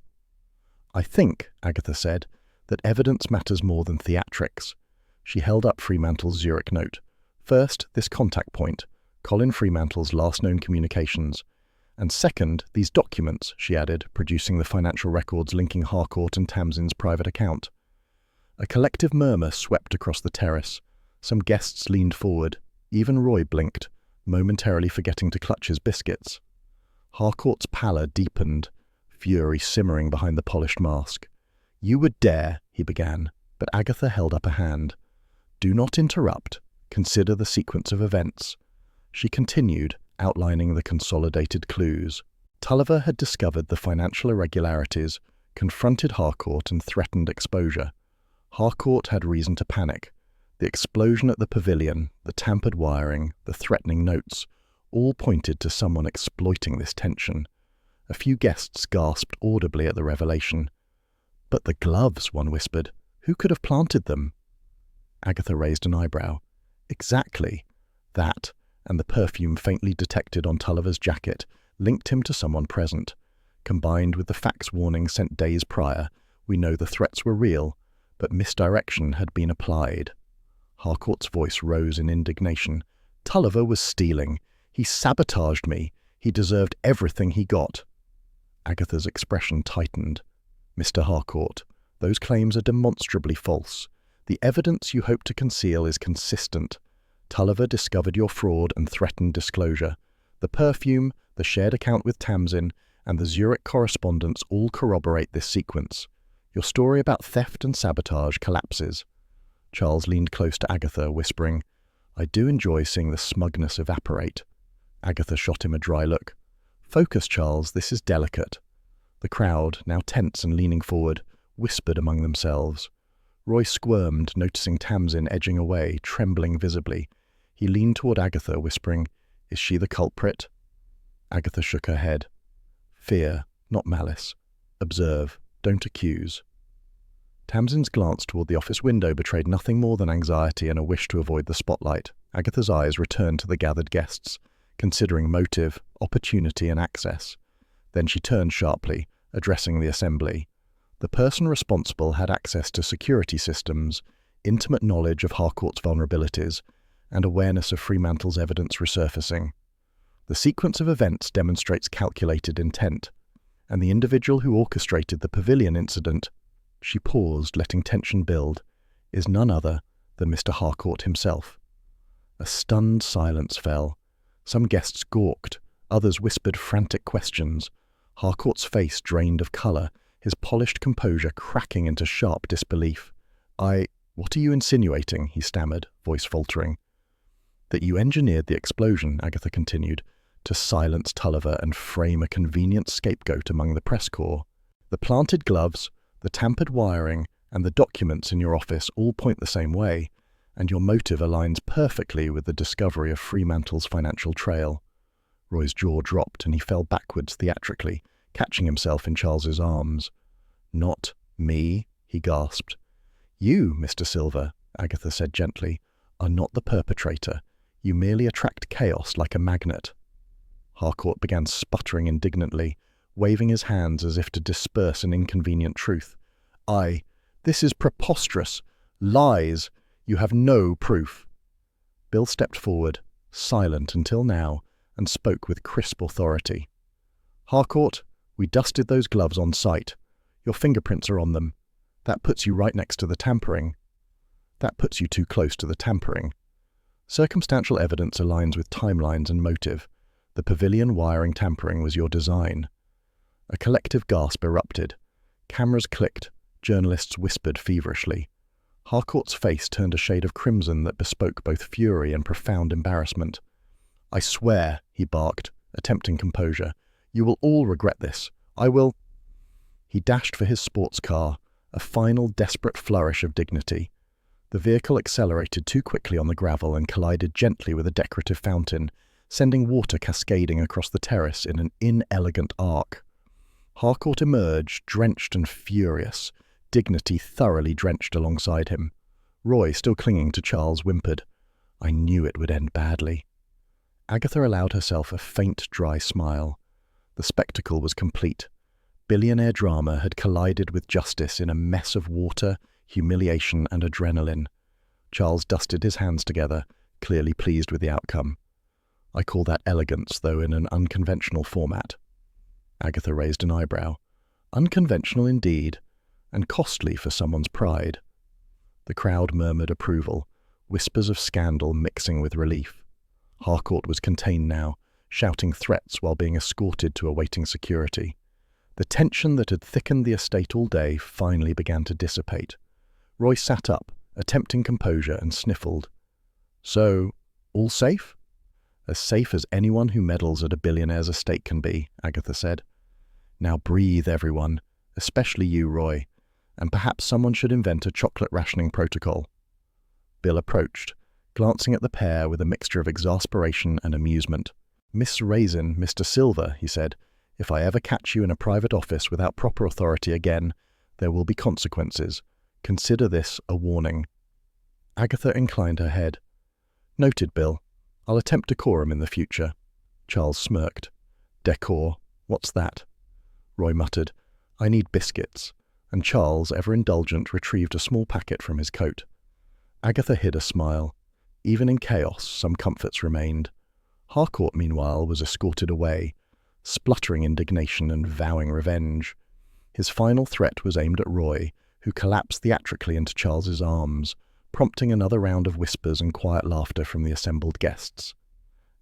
"I think," Agatha said, "that evidence matters more than theatrics." She held up Fremantle's Zurich note. "First, this contact point, Colin Fremantle's last known communications. And second, these documents," she added, producing the financial records linking Harcourt and Tamsin's private account. A collective murmur swept across the terrace. Some guests leaned forward. Even Roy blinked, momentarily forgetting to clutch his biscuits. Harcourt's pallor deepened, fury simmering behind the polished mask. "You would dare," he began, but Agatha held up a hand. "Do not interrupt. Consider the sequence of events." She continued, outlining the consolidated clues. Tulliver had discovered the financial irregularities, confronted Harcourt and threatened exposure. Harcourt had reason to panic. The explosion at the pavilion, the tampered wiring, the threatening notes, all pointed to someone exploiting this tension. A few guests gasped audibly at the revelation. "But the gloves," one whispered. "Who could have planted them?" Agatha raised an eyebrow. "Exactly. That, and the perfume faintly detected on Tulliver's jacket, linked him to someone present. Combined with the fax warning sent days prior, we know the threats were real, but misdirection had been applied." Harcourt's voice rose in indignation. "Tulliver was stealing. He sabotaged me. He deserved everything he got." Agatha's expression tightened. "Mr. Harcourt, those claims are demonstrably false. The evidence you hope to conceal is consistent. Tulliver discovered your fraud and threatened disclosure. The perfume, the shared account with Tamsin, and the Zurich correspondence all corroborate this sequence. Your story about theft and sabotage collapses." Charles leaned close to Agatha, whispering, "I do enjoy seeing the smugness evaporate." Agatha shot him a dry look. "Focus, Charles, this is delicate." The crowd, now tense and leaning forward, whispered among themselves. Roy squirmed, noticing Tamsin edging away, trembling visibly. He leaned toward Agatha, whispering, "Is she the culprit?" Agatha shook her head. "Fear, not malice. Observe, don't accuse." Tamsin's glance toward the office window betrayed nothing more than anxiety and a wish to avoid the spotlight. Agatha's eyes returned to the gathered guests, considering motive, opportunity, and access. Then she turned sharply, addressing the assembly. The person responsible had access to security systems, intimate knowledge of Harcourt's vulnerabilities, and awareness of Fremantle's evidence resurfacing. The sequence of events demonstrates calculated intent, and the individual who orchestrated the pavilion incident, she paused, letting tension build, is none other than Mr. Harcourt himself. A stunned silence fell. Some guests gawked, others whispered frantic questions. Harcourt's face drained of colour, his polished composure cracking into sharp disbelief. What are you insinuating?" he stammered, voice faltering. "That you engineered the explosion," Agatha continued, "to silence Tulliver and frame a convenient scapegoat among the press corps. The planted gloves, the tampered wiring, and the documents in your office all point the same way, and your motive aligns perfectly with the discovery of Fremantle's financial trail." Roy's jaw dropped and he fell backwards theatrically, catching himself in Charles's arms. "Not me," he gasped. "You, Mr. Silver," Agatha said gently, "are not the perpetrator. You merely attract chaos like a magnet." Harcourt began sputtering indignantly, waving his hands as if to disperse an inconvenient truth. This is preposterous. Lies. You have no proof." Bill stepped forward, silent until now, and spoke with crisp authority. "Harcourt, we dusted those gloves on sight. Your fingerprints are on them. That puts you right next to the tampering. That puts you too close to the tampering. Circumstantial evidence aligns with timelines and motive. The pavilion wiring tampering was your design." A collective gasp erupted. Cameras clicked. Journalists whispered feverishly. Harcourt's face turned a shade of crimson that bespoke both fury and profound embarrassment. "I swear," he barked, attempting composure, "you will all regret this. I will—" He dashed for his sports car, a final desperate flourish of dignity. The vehicle accelerated too quickly on the gravel and collided gently with a decorative fountain, sending water cascading across the terrace in an inelegant arc. Harcourt emerged, drenched and furious, dignity thoroughly drenched alongside him. Roy, still clinging to Charles, whimpered, "I knew it would end badly." Agatha allowed herself a faint, dry smile. The spectacle was complete. Billionaire drama had collided with justice in a mess of water, humiliation and adrenaline. Charles dusted his hands together, clearly pleased with the outcome. "I call that elegance, though in an unconventional format." Agatha raised an eyebrow. "Unconventional indeed, and costly for someone's pride." The crowd murmured approval, whispers of scandal mixing with relief. Harcourt was contained now, shouting threats while being escorted to awaiting security. The tension that had thickened the estate all day finally began to dissipate. Roy sat up, attempting composure, and sniffled. "So, all safe?" "As safe as anyone who meddles at a billionaire's estate can be," Agatha said. "Now breathe, everyone, especially you, Roy, and perhaps someone should invent a chocolate rationing protocol." Bill approached, glancing at the pair with a mixture of exasperation and amusement. "Miss Raisin, Mr. Silver," he said, "if I ever catch you in a private office without proper authority again, there will be consequences. Consider this a warning." Agatha inclined her head. "Noted, Bill. I'll attempt decorum in the future." Charles smirked. "Decor? What's that?" Roy muttered, "I need biscuits," and Charles, ever indulgent, retrieved a small packet from his coat. Agatha hid a smile. Even in chaos, some comforts remained. Harcourt, meanwhile, was escorted away, spluttering indignation and vowing revenge. His final threat was aimed at Roy, who collapsed theatrically into Charles's arms, prompting another round of whispers and quiet laughter from the assembled guests.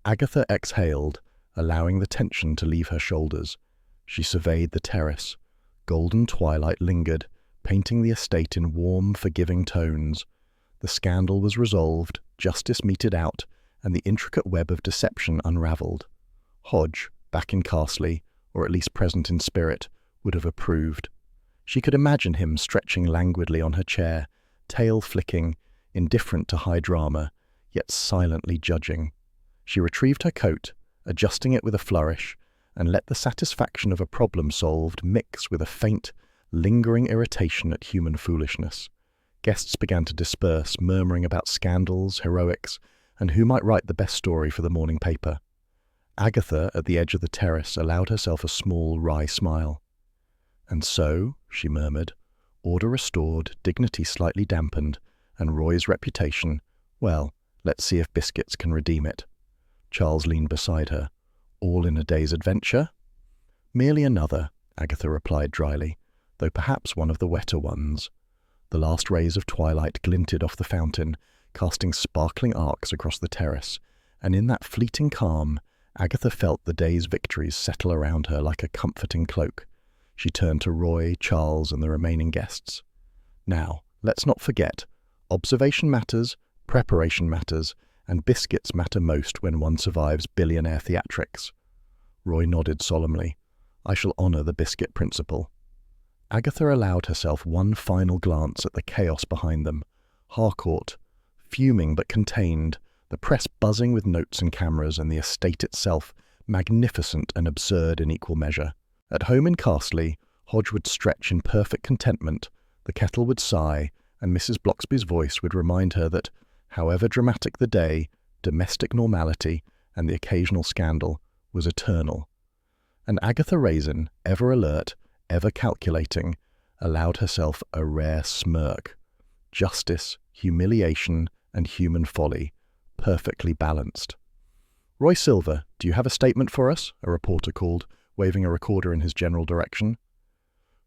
Agatha exhaled, allowing the tension to leave her shoulders. She surveyed the terrace. Golden twilight lingered, painting the estate in warm, forgiving tones. The scandal was resolved, justice meted out, and the intricate web of deception unravelled. Hodge, back in Carsley, or at least present in spirit, would have approved. She could imagine him stretching languidly on her chair, tail flicking, indifferent to high drama, yet silently judging. She retrieved her coat, adjusting it with a flourish, and let the satisfaction of a problem solved mix with a faint, lingering irritation at human foolishness. Guests began to disperse, murmuring about scandals, heroics, and who might write the best story for the morning paper. Agatha, at the edge of the terrace, allowed herself a small, wry smile. "And so," she murmured, "order restored, dignity slightly dampened, and Roy's reputation, well, let's see if biscuits can redeem it." Charles leaned beside her. "All in a day's adventure?" "Merely another," Agatha replied dryly, though perhaps one of the wetter ones. The last rays of twilight glinted off the fountain, casting sparkling arcs across the terrace, and in that fleeting calm, Agatha felt the day's victories settle around her like a comforting cloak. She turned to Roy, Charles, and the remaining guests. "Now, let's not forget, observation matters, preparation matters, and biscuits matter most when one survives billionaire theatrics." Roy nodded solemnly. "I shall honour the biscuit principle." Agatha allowed herself one final glance at the chaos behind them. Harcourt, fuming but contained, the press buzzing with notes and cameras, and the estate itself magnificent and absurd in equal measure. At home in Castley, Hodge would stretch in perfect contentment, the kettle would sigh, and Mrs. Bloxby's voice would remind her that, however dramatic the day, domestic normality and the occasional scandal was eternal. And Agatha Raisin, ever alert, ever calculating, allowed herself a rare smirk. Justice, humiliation, and human folly, perfectly balanced. "Roy Silver, do you have a statement for us?" a reporter called, waving a recorder in his general direction.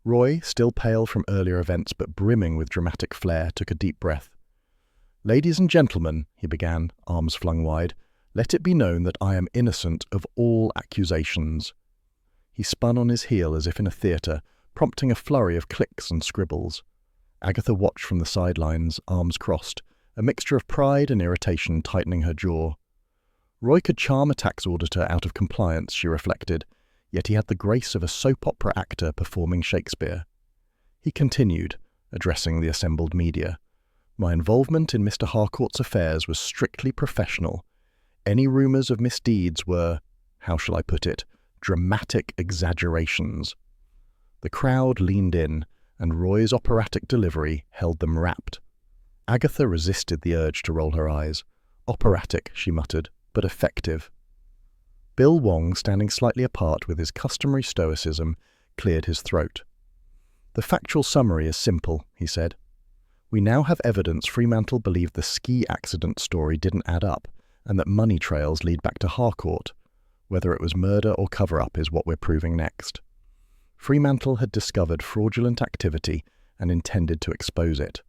Roy, still pale from earlier events but brimming with dramatic flair, took a deep breath. "Ladies and gentlemen," he began, arms flung wide, "let it be known that I am innocent of all accusations." He spun on his heel as if in a theatre, prompting a flurry of clicks and scribbles. Agatha watched from the sidelines, arms crossed, a mixture of pride and irritation tightening her jaw. Roy could charm a tax auditor out of compliance, she reflected, yet he had the grace of a soap opera actor performing Shakespeare. He continued, addressing the assembled media. "My involvement in Mr. Harcourt's affairs was strictly professional. Any rumours of misdeeds were, how shall I put it, dramatic exaggerations." The crowd leaned in, and Roy's operatic delivery held them rapt. Agatha resisted the urge to roll her eyes. "Operatic," she muttered, "but effective." Bill Wong, standing slightly apart with his customary stoicism, cleared his throat. "The factual summary is simple," he said. "We now have evidence Fremantle believed the ski accident story didn't add up, and that money trails lead back to Harcourt. Whether it was murder or cover-up is what we're proving next." Fremantle had discovered fraudulent activity and intended to expose it.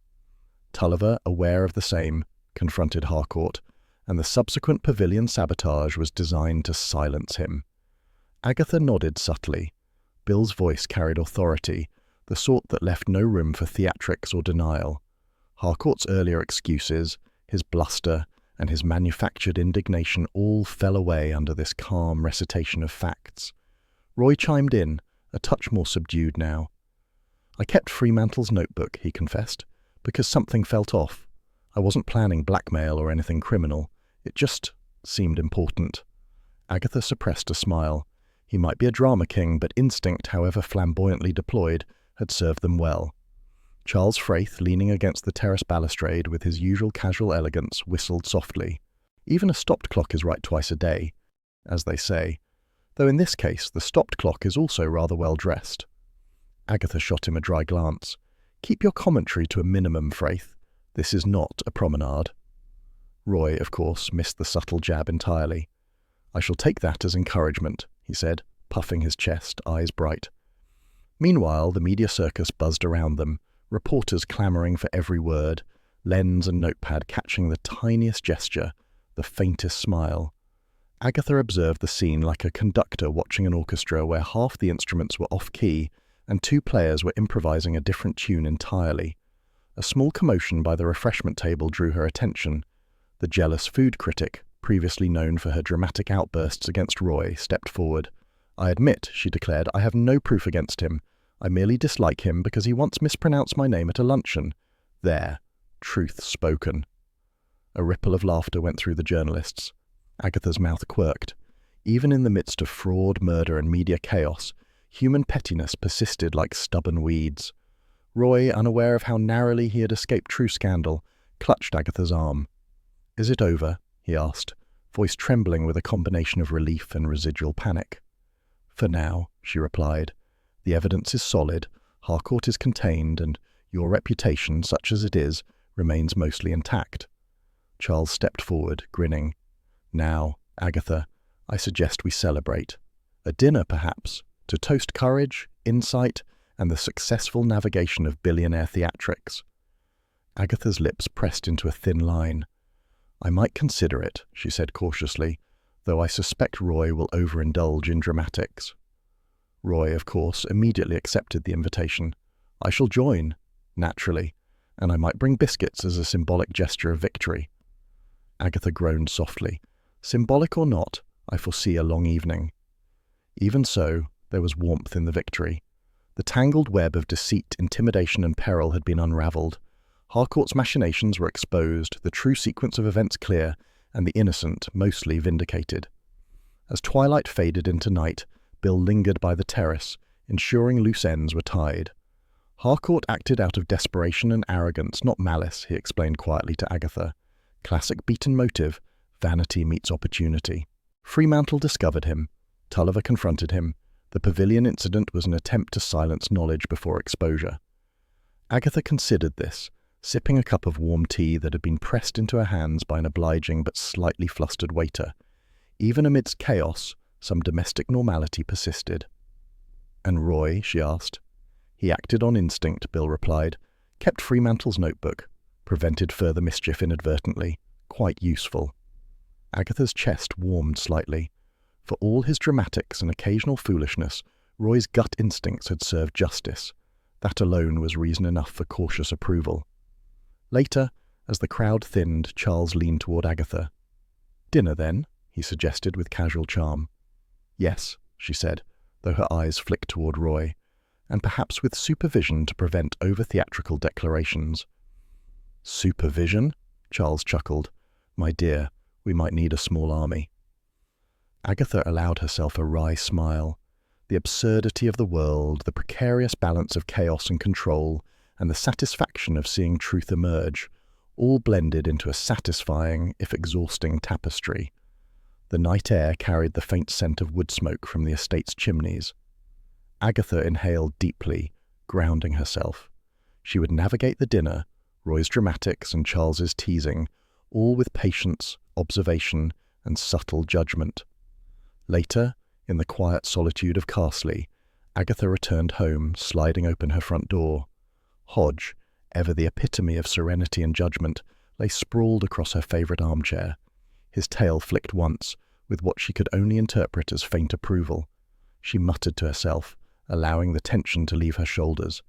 Tulliver, aware of the same, confronted Harcourt, and the subsequent pavilion sabotage was designed to silence him. Agatha nodded subtly. Bill's voice carried authority, the sort that left no room for theatrics or denial. Harcourt's earlier excuses, his bluster, and his manufactured indignation all fell away under this calm recitation of facts. Roy chimed in, a touch more subdued now. "I kept Fremantle's notebook," he confessed, "because something felt off. I wasn't planning blackmail or anything criminal. It just seemed important." Agatha suppressed a smile. He might be a drama king, but instinct, however flamboyantly deployed, had served them well. Charles Fraith, leaning against the terrace balustrade with his usual casual elegance, whistled softly. Even a stopped clock is right twice a day, as they say, though in this case the stopped clock is also rather well dressed. Agatha shot him a dry glance. "Keep your commentary to a minimum, Fraith. This is not a promenade." Roy, of course, missed the subtle jab entirely. "I shall take that as encouragement," he said, puffing his chest, eyes bright. Meanwhile, the media circus buzzed around them, reporters clamouring for every word, lens and notepad catching the tiniest gesture, the faintest smile. Agatha observed the scene like a conductor watching an orchestra where half the instruments were off-key and two players were improvising a different tune entirely. A small commotion by the refreshment table drew her attention. The jealous food critic, previously known for her dramatic outbursts against Roy, stepped forward. "I admit," she declared, "I have no proof against him. I merely dislike him because he once mispronounced my name at a luncheon. There, truth spoken." A ripple of laughter went through the journalists. Agatha's mouth quirked. Even in the midst of fraud, murder, and media chaos, human pettiness persisted like stubborn weeds. Roy, unaware of how narrowly he had escaped true scandal, clutched Agatha's arm. "Is it over?" he asked, voice trembling with a combination of relief and residual panic. "For now," she replied. "The evidence is solid, Harcourt is contained, and your reputation, such as it is, remains mostly intact." Charles stepped forward, grinning. "Now, Agatha, I suggest we celebrate. A dinner, perhaps, to toast courage, insight, and the successful navigation of billionaire theatrics." Agatha's lips pressed into a thin line. "I might consider it," she said cautiously, "though I suspect Roy will overindulge in dramatics." Roy, of course, immediately accepted the invitation. "I shall join, naturally, and I might bring biscuits as a symbolic gesture of victory." Agatha groaned softly. "Symbolic or not, I foresee a long evening." Even so, there was warmth in the victory. The tangled web of deceit, intimidation, and peril had been unravelled. Harcourt's machinations were exposed, the true sequence of events clear, and the innocent mostly vindicated. As twilight faded into night, Bill lingered by the terrace, ensuring loose ends were tied. Harcourt acted out of desperation and arrogance, not malice, he explained quietly to Agatha. Classic beaten motive, vanity meets opportunity. Fremantle discovered him. Tulliver confronted him. The pavilion incident was an attempt to silence knowledge before exposure. Agatha considered this, sipping a cup of warm tea that had been pressed into her hands by an obliging but slightly flustered waiter. Even amidst chaos, some domestic normality persisted. "And Roy?" she asked. "He acted on instinct," Bill replied. "Kept Fremantle's notebook. Prevented further mischief inadvertently. Quite useful." Agatha's chest warmed slightly. For all his dramatics and occasional foolishness, Roy's gut instincts had served justice. That alone was reason enough for cautious approval. Later, as the crowd thinned, Charles leaned toward Agatha. "Dinner, then?" he suggested with casual charm. "Yes," she said, though her eyes flicked toward Roy, and perhaps with supervision to prevent over-theatrical declarations. "Supervision?" Charles chuckled. "My dear, we might need a small army." Agatha allowed herself a wry smile. The absurdity of the world, the precarious balance of chaos and control, and the satisfaction of seeing truth emerge, all blended into a satisfying, if exhausting, tapestry. The night air carried the faint scent of wood smoke from the estate's chimneys. Agatha inhaled deeply, grounding herself. She would navigate the dinner, Roy's dramatics and Charles's teasing, all with patience, observation, and subtle judgment. Later, in the quiet solitude of Carsley, Agatha returned home, sliding open her front door. Hodge, ever the epitome of serenity and judgment, lay sprawled across her favourite armchair. His tail flicked once, with what she could only interpret as faint approval. She muttered to herself, allowing the tension to leave her shoulders.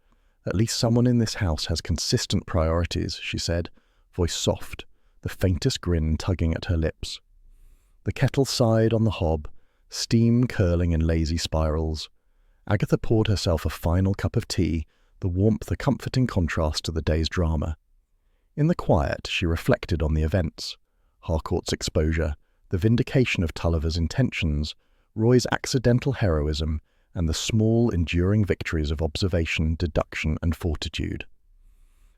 "At least someone in this house has consistent priorities," she said, voice soft, the faintest grin tugging at her lips. The kettle sighed on the hob, steam curling in lazy spirals. Agatha poured herself a final cup of tea, the warmth a comforting contrast to the day's drama. In the quiet, she reflected on the events. Harcourt's exposure, the vindication of Tulliver's intentions, Roy's accidental heroism, and the small, enduring victories of observation, deduction, and fortitude.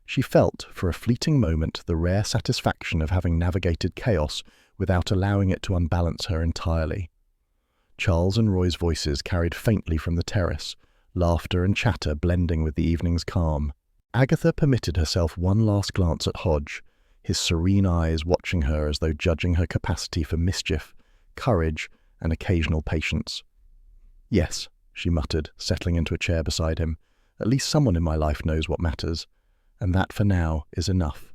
She felt, for a fleeting moment, the rare satisfaction of having navigated chaos without allowing it to unbalance her entirely. Charles and Roy's voices carried faintly from the terrace, laughter and chatter blending with the evening's calm. Agatha permitted herself one last glance at Hodge, his serene eyes watching her as though judging her capacity for mischief, courage, and occasional patience. "Yes," she muttered, settling into a chair beside him. "At least someone in my life knows what matters, and that for now is enough."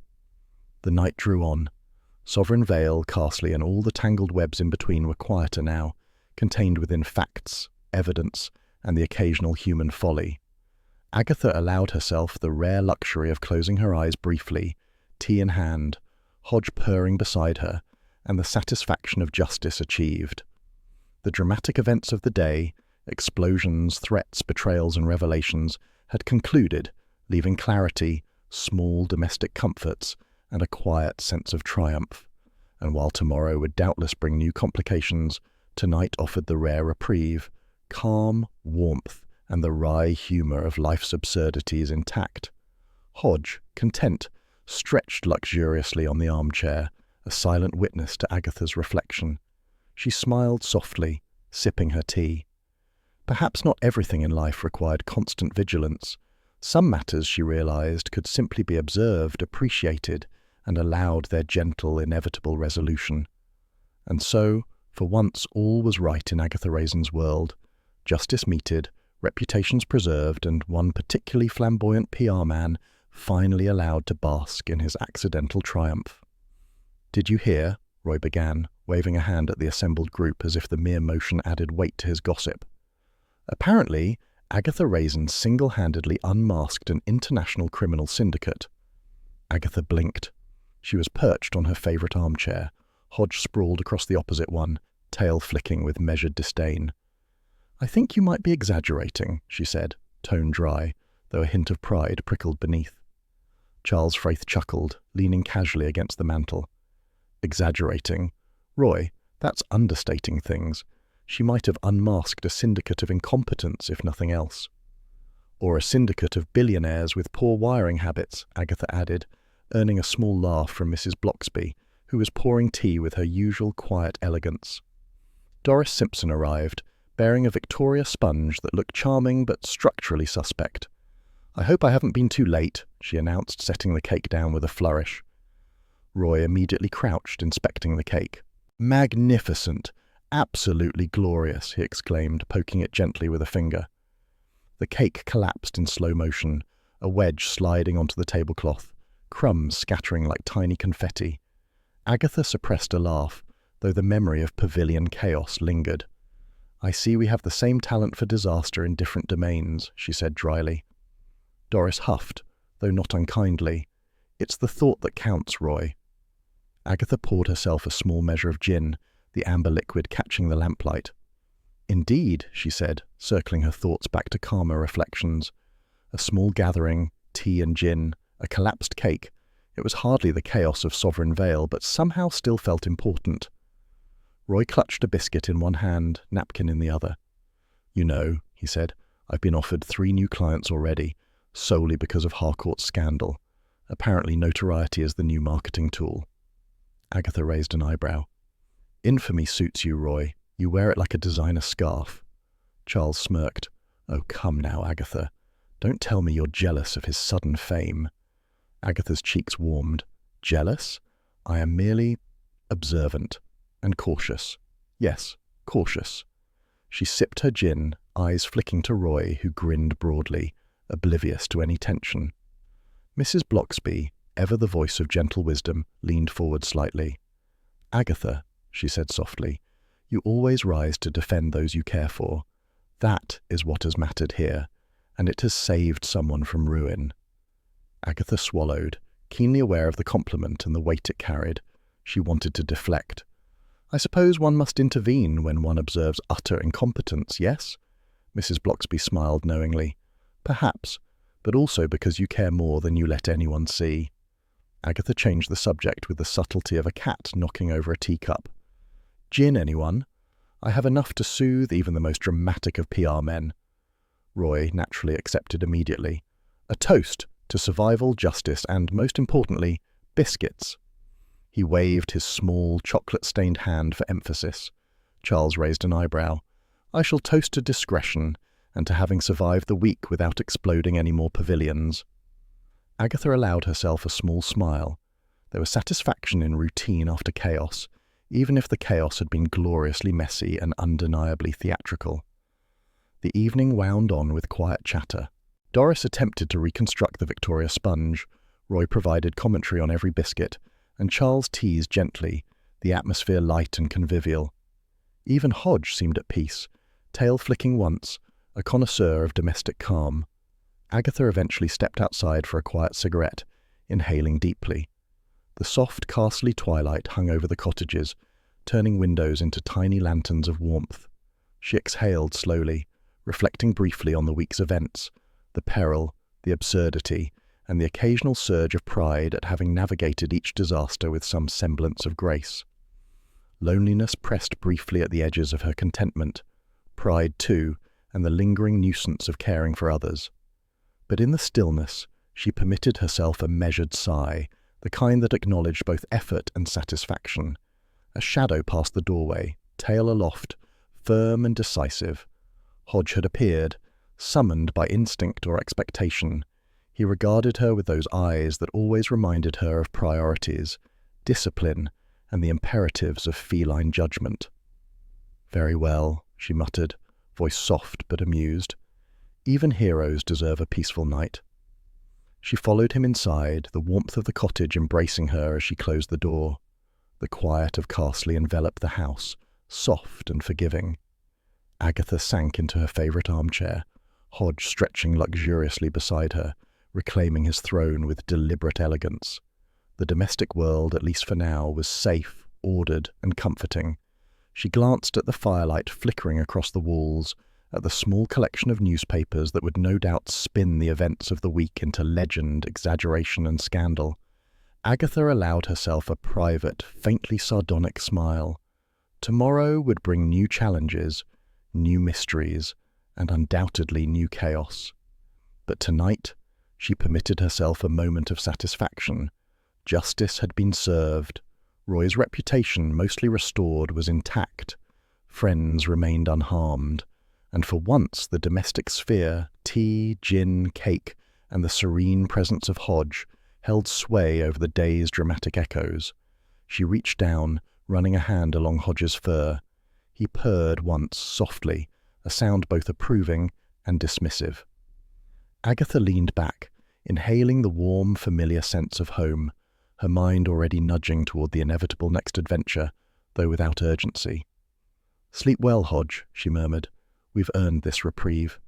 The night drew on. Sovereign Vale, Carsley, and all the tangled webs in between were quieter now, contained within facts, evidence, and the occasional human folly. Agatha allowed herself the rare luxury of closing her eyes briefly, tea in hand, Hodge purring beside her, and the satisfaction of justice achieved. The dramatic events of the day, explosions, threats, betrayals, and revelations, had concluded, leaving clarity, small domestic comforts, and a quiet sense of triumph. And while tomorrow would doubtless bring new complications, tonight offered the rare reprieve, calm, warmth, and the wry humour of life's absurdities intact. Hodge, content, stretched luxuriously on the armchair, a silent witness to Agatha's reflection. She smiled softly, sipping her tea. Perhaps not everything in life required constant vigilance. Some matters, she realized, could simply be observed, appreciated, and allowed their gentle, inevitable resolution. And so, for once, all was right in Agatha Raisin's world. Justice meted, reputations preserved, and one particularly flamboyant PR man finally allowed to bask in his accidental triumph. "Did you hear?" Roy began, waving a hand at the assembled group as if the mere motion added weight to his gossip. Apparently, Agatha Raisin single-handedly unmasked an international criminal syndicate. Agatha blinked. She was perched on her favourite armchair, Hodge sprawled across the opposite one, tail flicking with measured disdain. "I think you might be exaggerating," she said, tone dry, though a hint of pride prickled beneath. Charles Fraith chuckled, leaning casually against the mantel. "Exaggerating? Roy, that's understating things. She might have unmasked a syndicate of incompetence, if nothing else. Or a syndicate of billionaires with poor wiring habits, Agatha added, earning a small laugh from Mrs. Bloxby, who was pouring tea with her usual quiet elegance. Doris Simpson arrived, bearing a Victoria sponge that looked charming but structurally suspect. "I hope I haven't been too late," she announced, setting the cake down with a flourish. Roy immediately crouched, inspecting the cake. "Magnificent! Absolutely glorious!" he exclaimed, poking it gently with a finger. The cake collapsed in slow motion, a wedge sliding onto the tablecloth, crumbs scattering like tiny confetti. Agatha suppressed a laugh, though the memory of pavilion chaos lingered. "I see we have the same talent for disaster in different domains," she said dryly. Doris huffed, though not unkindly. "It's the thought that counts, Roy." Agatha poured herself a small measure of gin, the amber liquid catching the lamplight. "Indeed," she said, circling her thoughts back to calmer reflections. A small gathering, tea and gin, a collapsed cake. It was hardly the chaos of Sovereign Vale, but somehow still felt important. Roy clutched a biscuit in one hand, napkin in the other. "You know," he said, "I've been offered 3 new clients already, solely because of Harcourt's scandal. Apparently notoriety is the new marketing tool." Agatha raised an eyebrow. "Infamy suits you, Roy. You wear it like a designer scarf." Charles smirked. "Oh, come now, Agatha. Don't tell me you're jealous of his sudden fame." Agatha's cheeks warmed. "Jealous? I am merely observant and cautious. Yes, cautious." She sipped her gin, eyes flicking to Roy, who grinned broadly, oblivious to any tension. Mrs. Bloxby, ever the voice of gentle wisdom, leaned forward slightly. "Agatha," she said softly, "you always rise to defend those you care for. That is what has mattered here, and it has saved someone from ruin." Agatha swallowed, keenly aware of the compliment and the weight it carried. She wanted to deflect. "I suppose one must intervene when one observes utter incompetence, yes?" Mrs. Bloxby smiled knowingly. "Perhaps, but also because you care more than you let anyone see." Agatha changed the subject with the subtlety of a cat knocking over a teacup. "Gin, anyone? I have enough to soothe even the most dramatic of PR men." Roy naturally accepted immediately. "A toast to survival, justice, and, most importantly, biscuits." He waved his small, chocolate-stained hand for emphasis. Charles raised an eyebrow. "I shall toast to discretion, and to having survived the week without exploding any more pavilions." Agatha allowed herself a small smile. There was satisfaction in routine after chaos, even if the chaos had been gloriously messy and undeniably theatrical. The evening wound on with quiet chatter. Doris attempted to reconstruct the Victoria sponge, Roy provided commentary on every biscuit, and Charles teased gently, the atmosphere light and convivial. Even Hodge seemed at peace, tail flicking once, a connoisseur of domestic calm. Agatha eventually stepped outside for a quiet cigarette, inhaling deeply. The soft, castle-y twilight hung over the cottages, turning windows into tiny lanterns of warmth. She exhaled slowly, reflecting briefly on the week's events, the peril, the absurdity, and the occasional surge of pride at having navigated each disaster with some semblance of grace. Loneliness pressed briefly at the edges of her contentment, pride too, and the lingering nuisance of caring for others. But in the stillness, she permitted herself a measured sigh, the kind that acknowledged both effort and satisfaction. A shadow passed the doorway, tail aloft, firm and decisive. Hodge had appeared, summoned by instinct or expectation. He regarded her with those eyes that always reminded her of priorities, discipline, and the imperatives of feline judgment. "Very well," she muttered, voice soft but amused. "Even heroes deserve a peaceful night." She followed him inside, the warmth of the cottage embracing her as she closed the door. The quiet of Carsley enveloped the house, soft and forgiving. Agatha sank into her favourite armchair, Hodge stretching luxuriously beside her, reclaiming his throne with deliberate elegance. The domestic world, at least for now, was safe, ordered, and comforting. She glanced at the firelight flickering across the walls, at the small collection of newspapers that would no doubt spin the events of the week into legend, exaggeration, and scandal. Agatha allowed herself a private, faintly sardonic smile. Tomorrow would bring new challenges, new mysteries, and undoubtedly new chaos. But tonight, she permitted herself a moment of satisfaction. Justice had been served. Roy's reputation, mostly restored, was intact. Friends remained unharmed. And for once the domestic sphere, tea, gin, cake, and the serene presence of Hodge held sway over the day's dramatic echoes. She reached down, running a hand along Hodge's fur. He purred once, softly, a sound both approving and dismissive. Agatha leaned back, inhaling the warm, familiar sense of home, her mind already nudging toward the inevitable next adventure, though without urgency. "Sleep well, Hodge," she murmured. "We've earned this reprieve."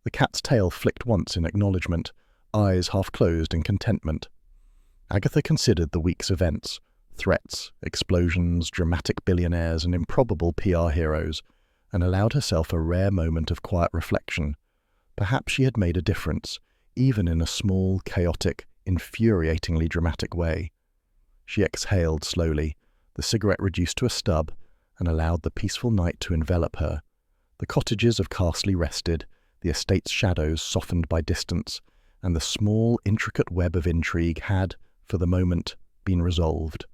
The cat's tail flicked once in acknowledgement, eyes half closed in contentment. Agatha considered the week's events, threats, explosions, dramatic billionaires, and improbable PR heroes, and allowed herself a rare moment of quiet reflection. Perhaps she had made a difference, even in a small, chaotic, infuriatingly dramatic way. She exhaled slowly, the cigarette reduced to a stub, and allowed the peaceful night to envelop her. The cottages of Carsley rested, the estate's shadows softened by distance, and the small, intricate web of intrigue had, for the moment, been resolved.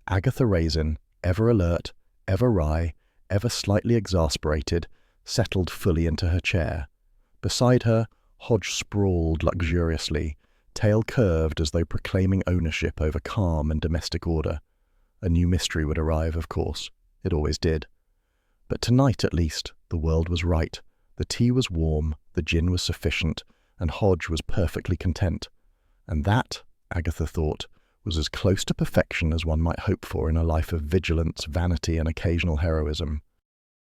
Agatha Raisin, ever alert, ever wry, ever slightly exasperated, settled fully into her chair. Beside her, Hodge sprawled luxuriously, tail curved as though proclaiming ownership over calm and domestic order. A new mystery would arrive, of course. It always did. But tonight, at least, the world was right. The tea was warm, the gin was sufficient, and Hodge was perfectly content. And that, Agatha thought, was as close to perfection as one might hope for in a life of vigilance, vanity, and occasional heroism.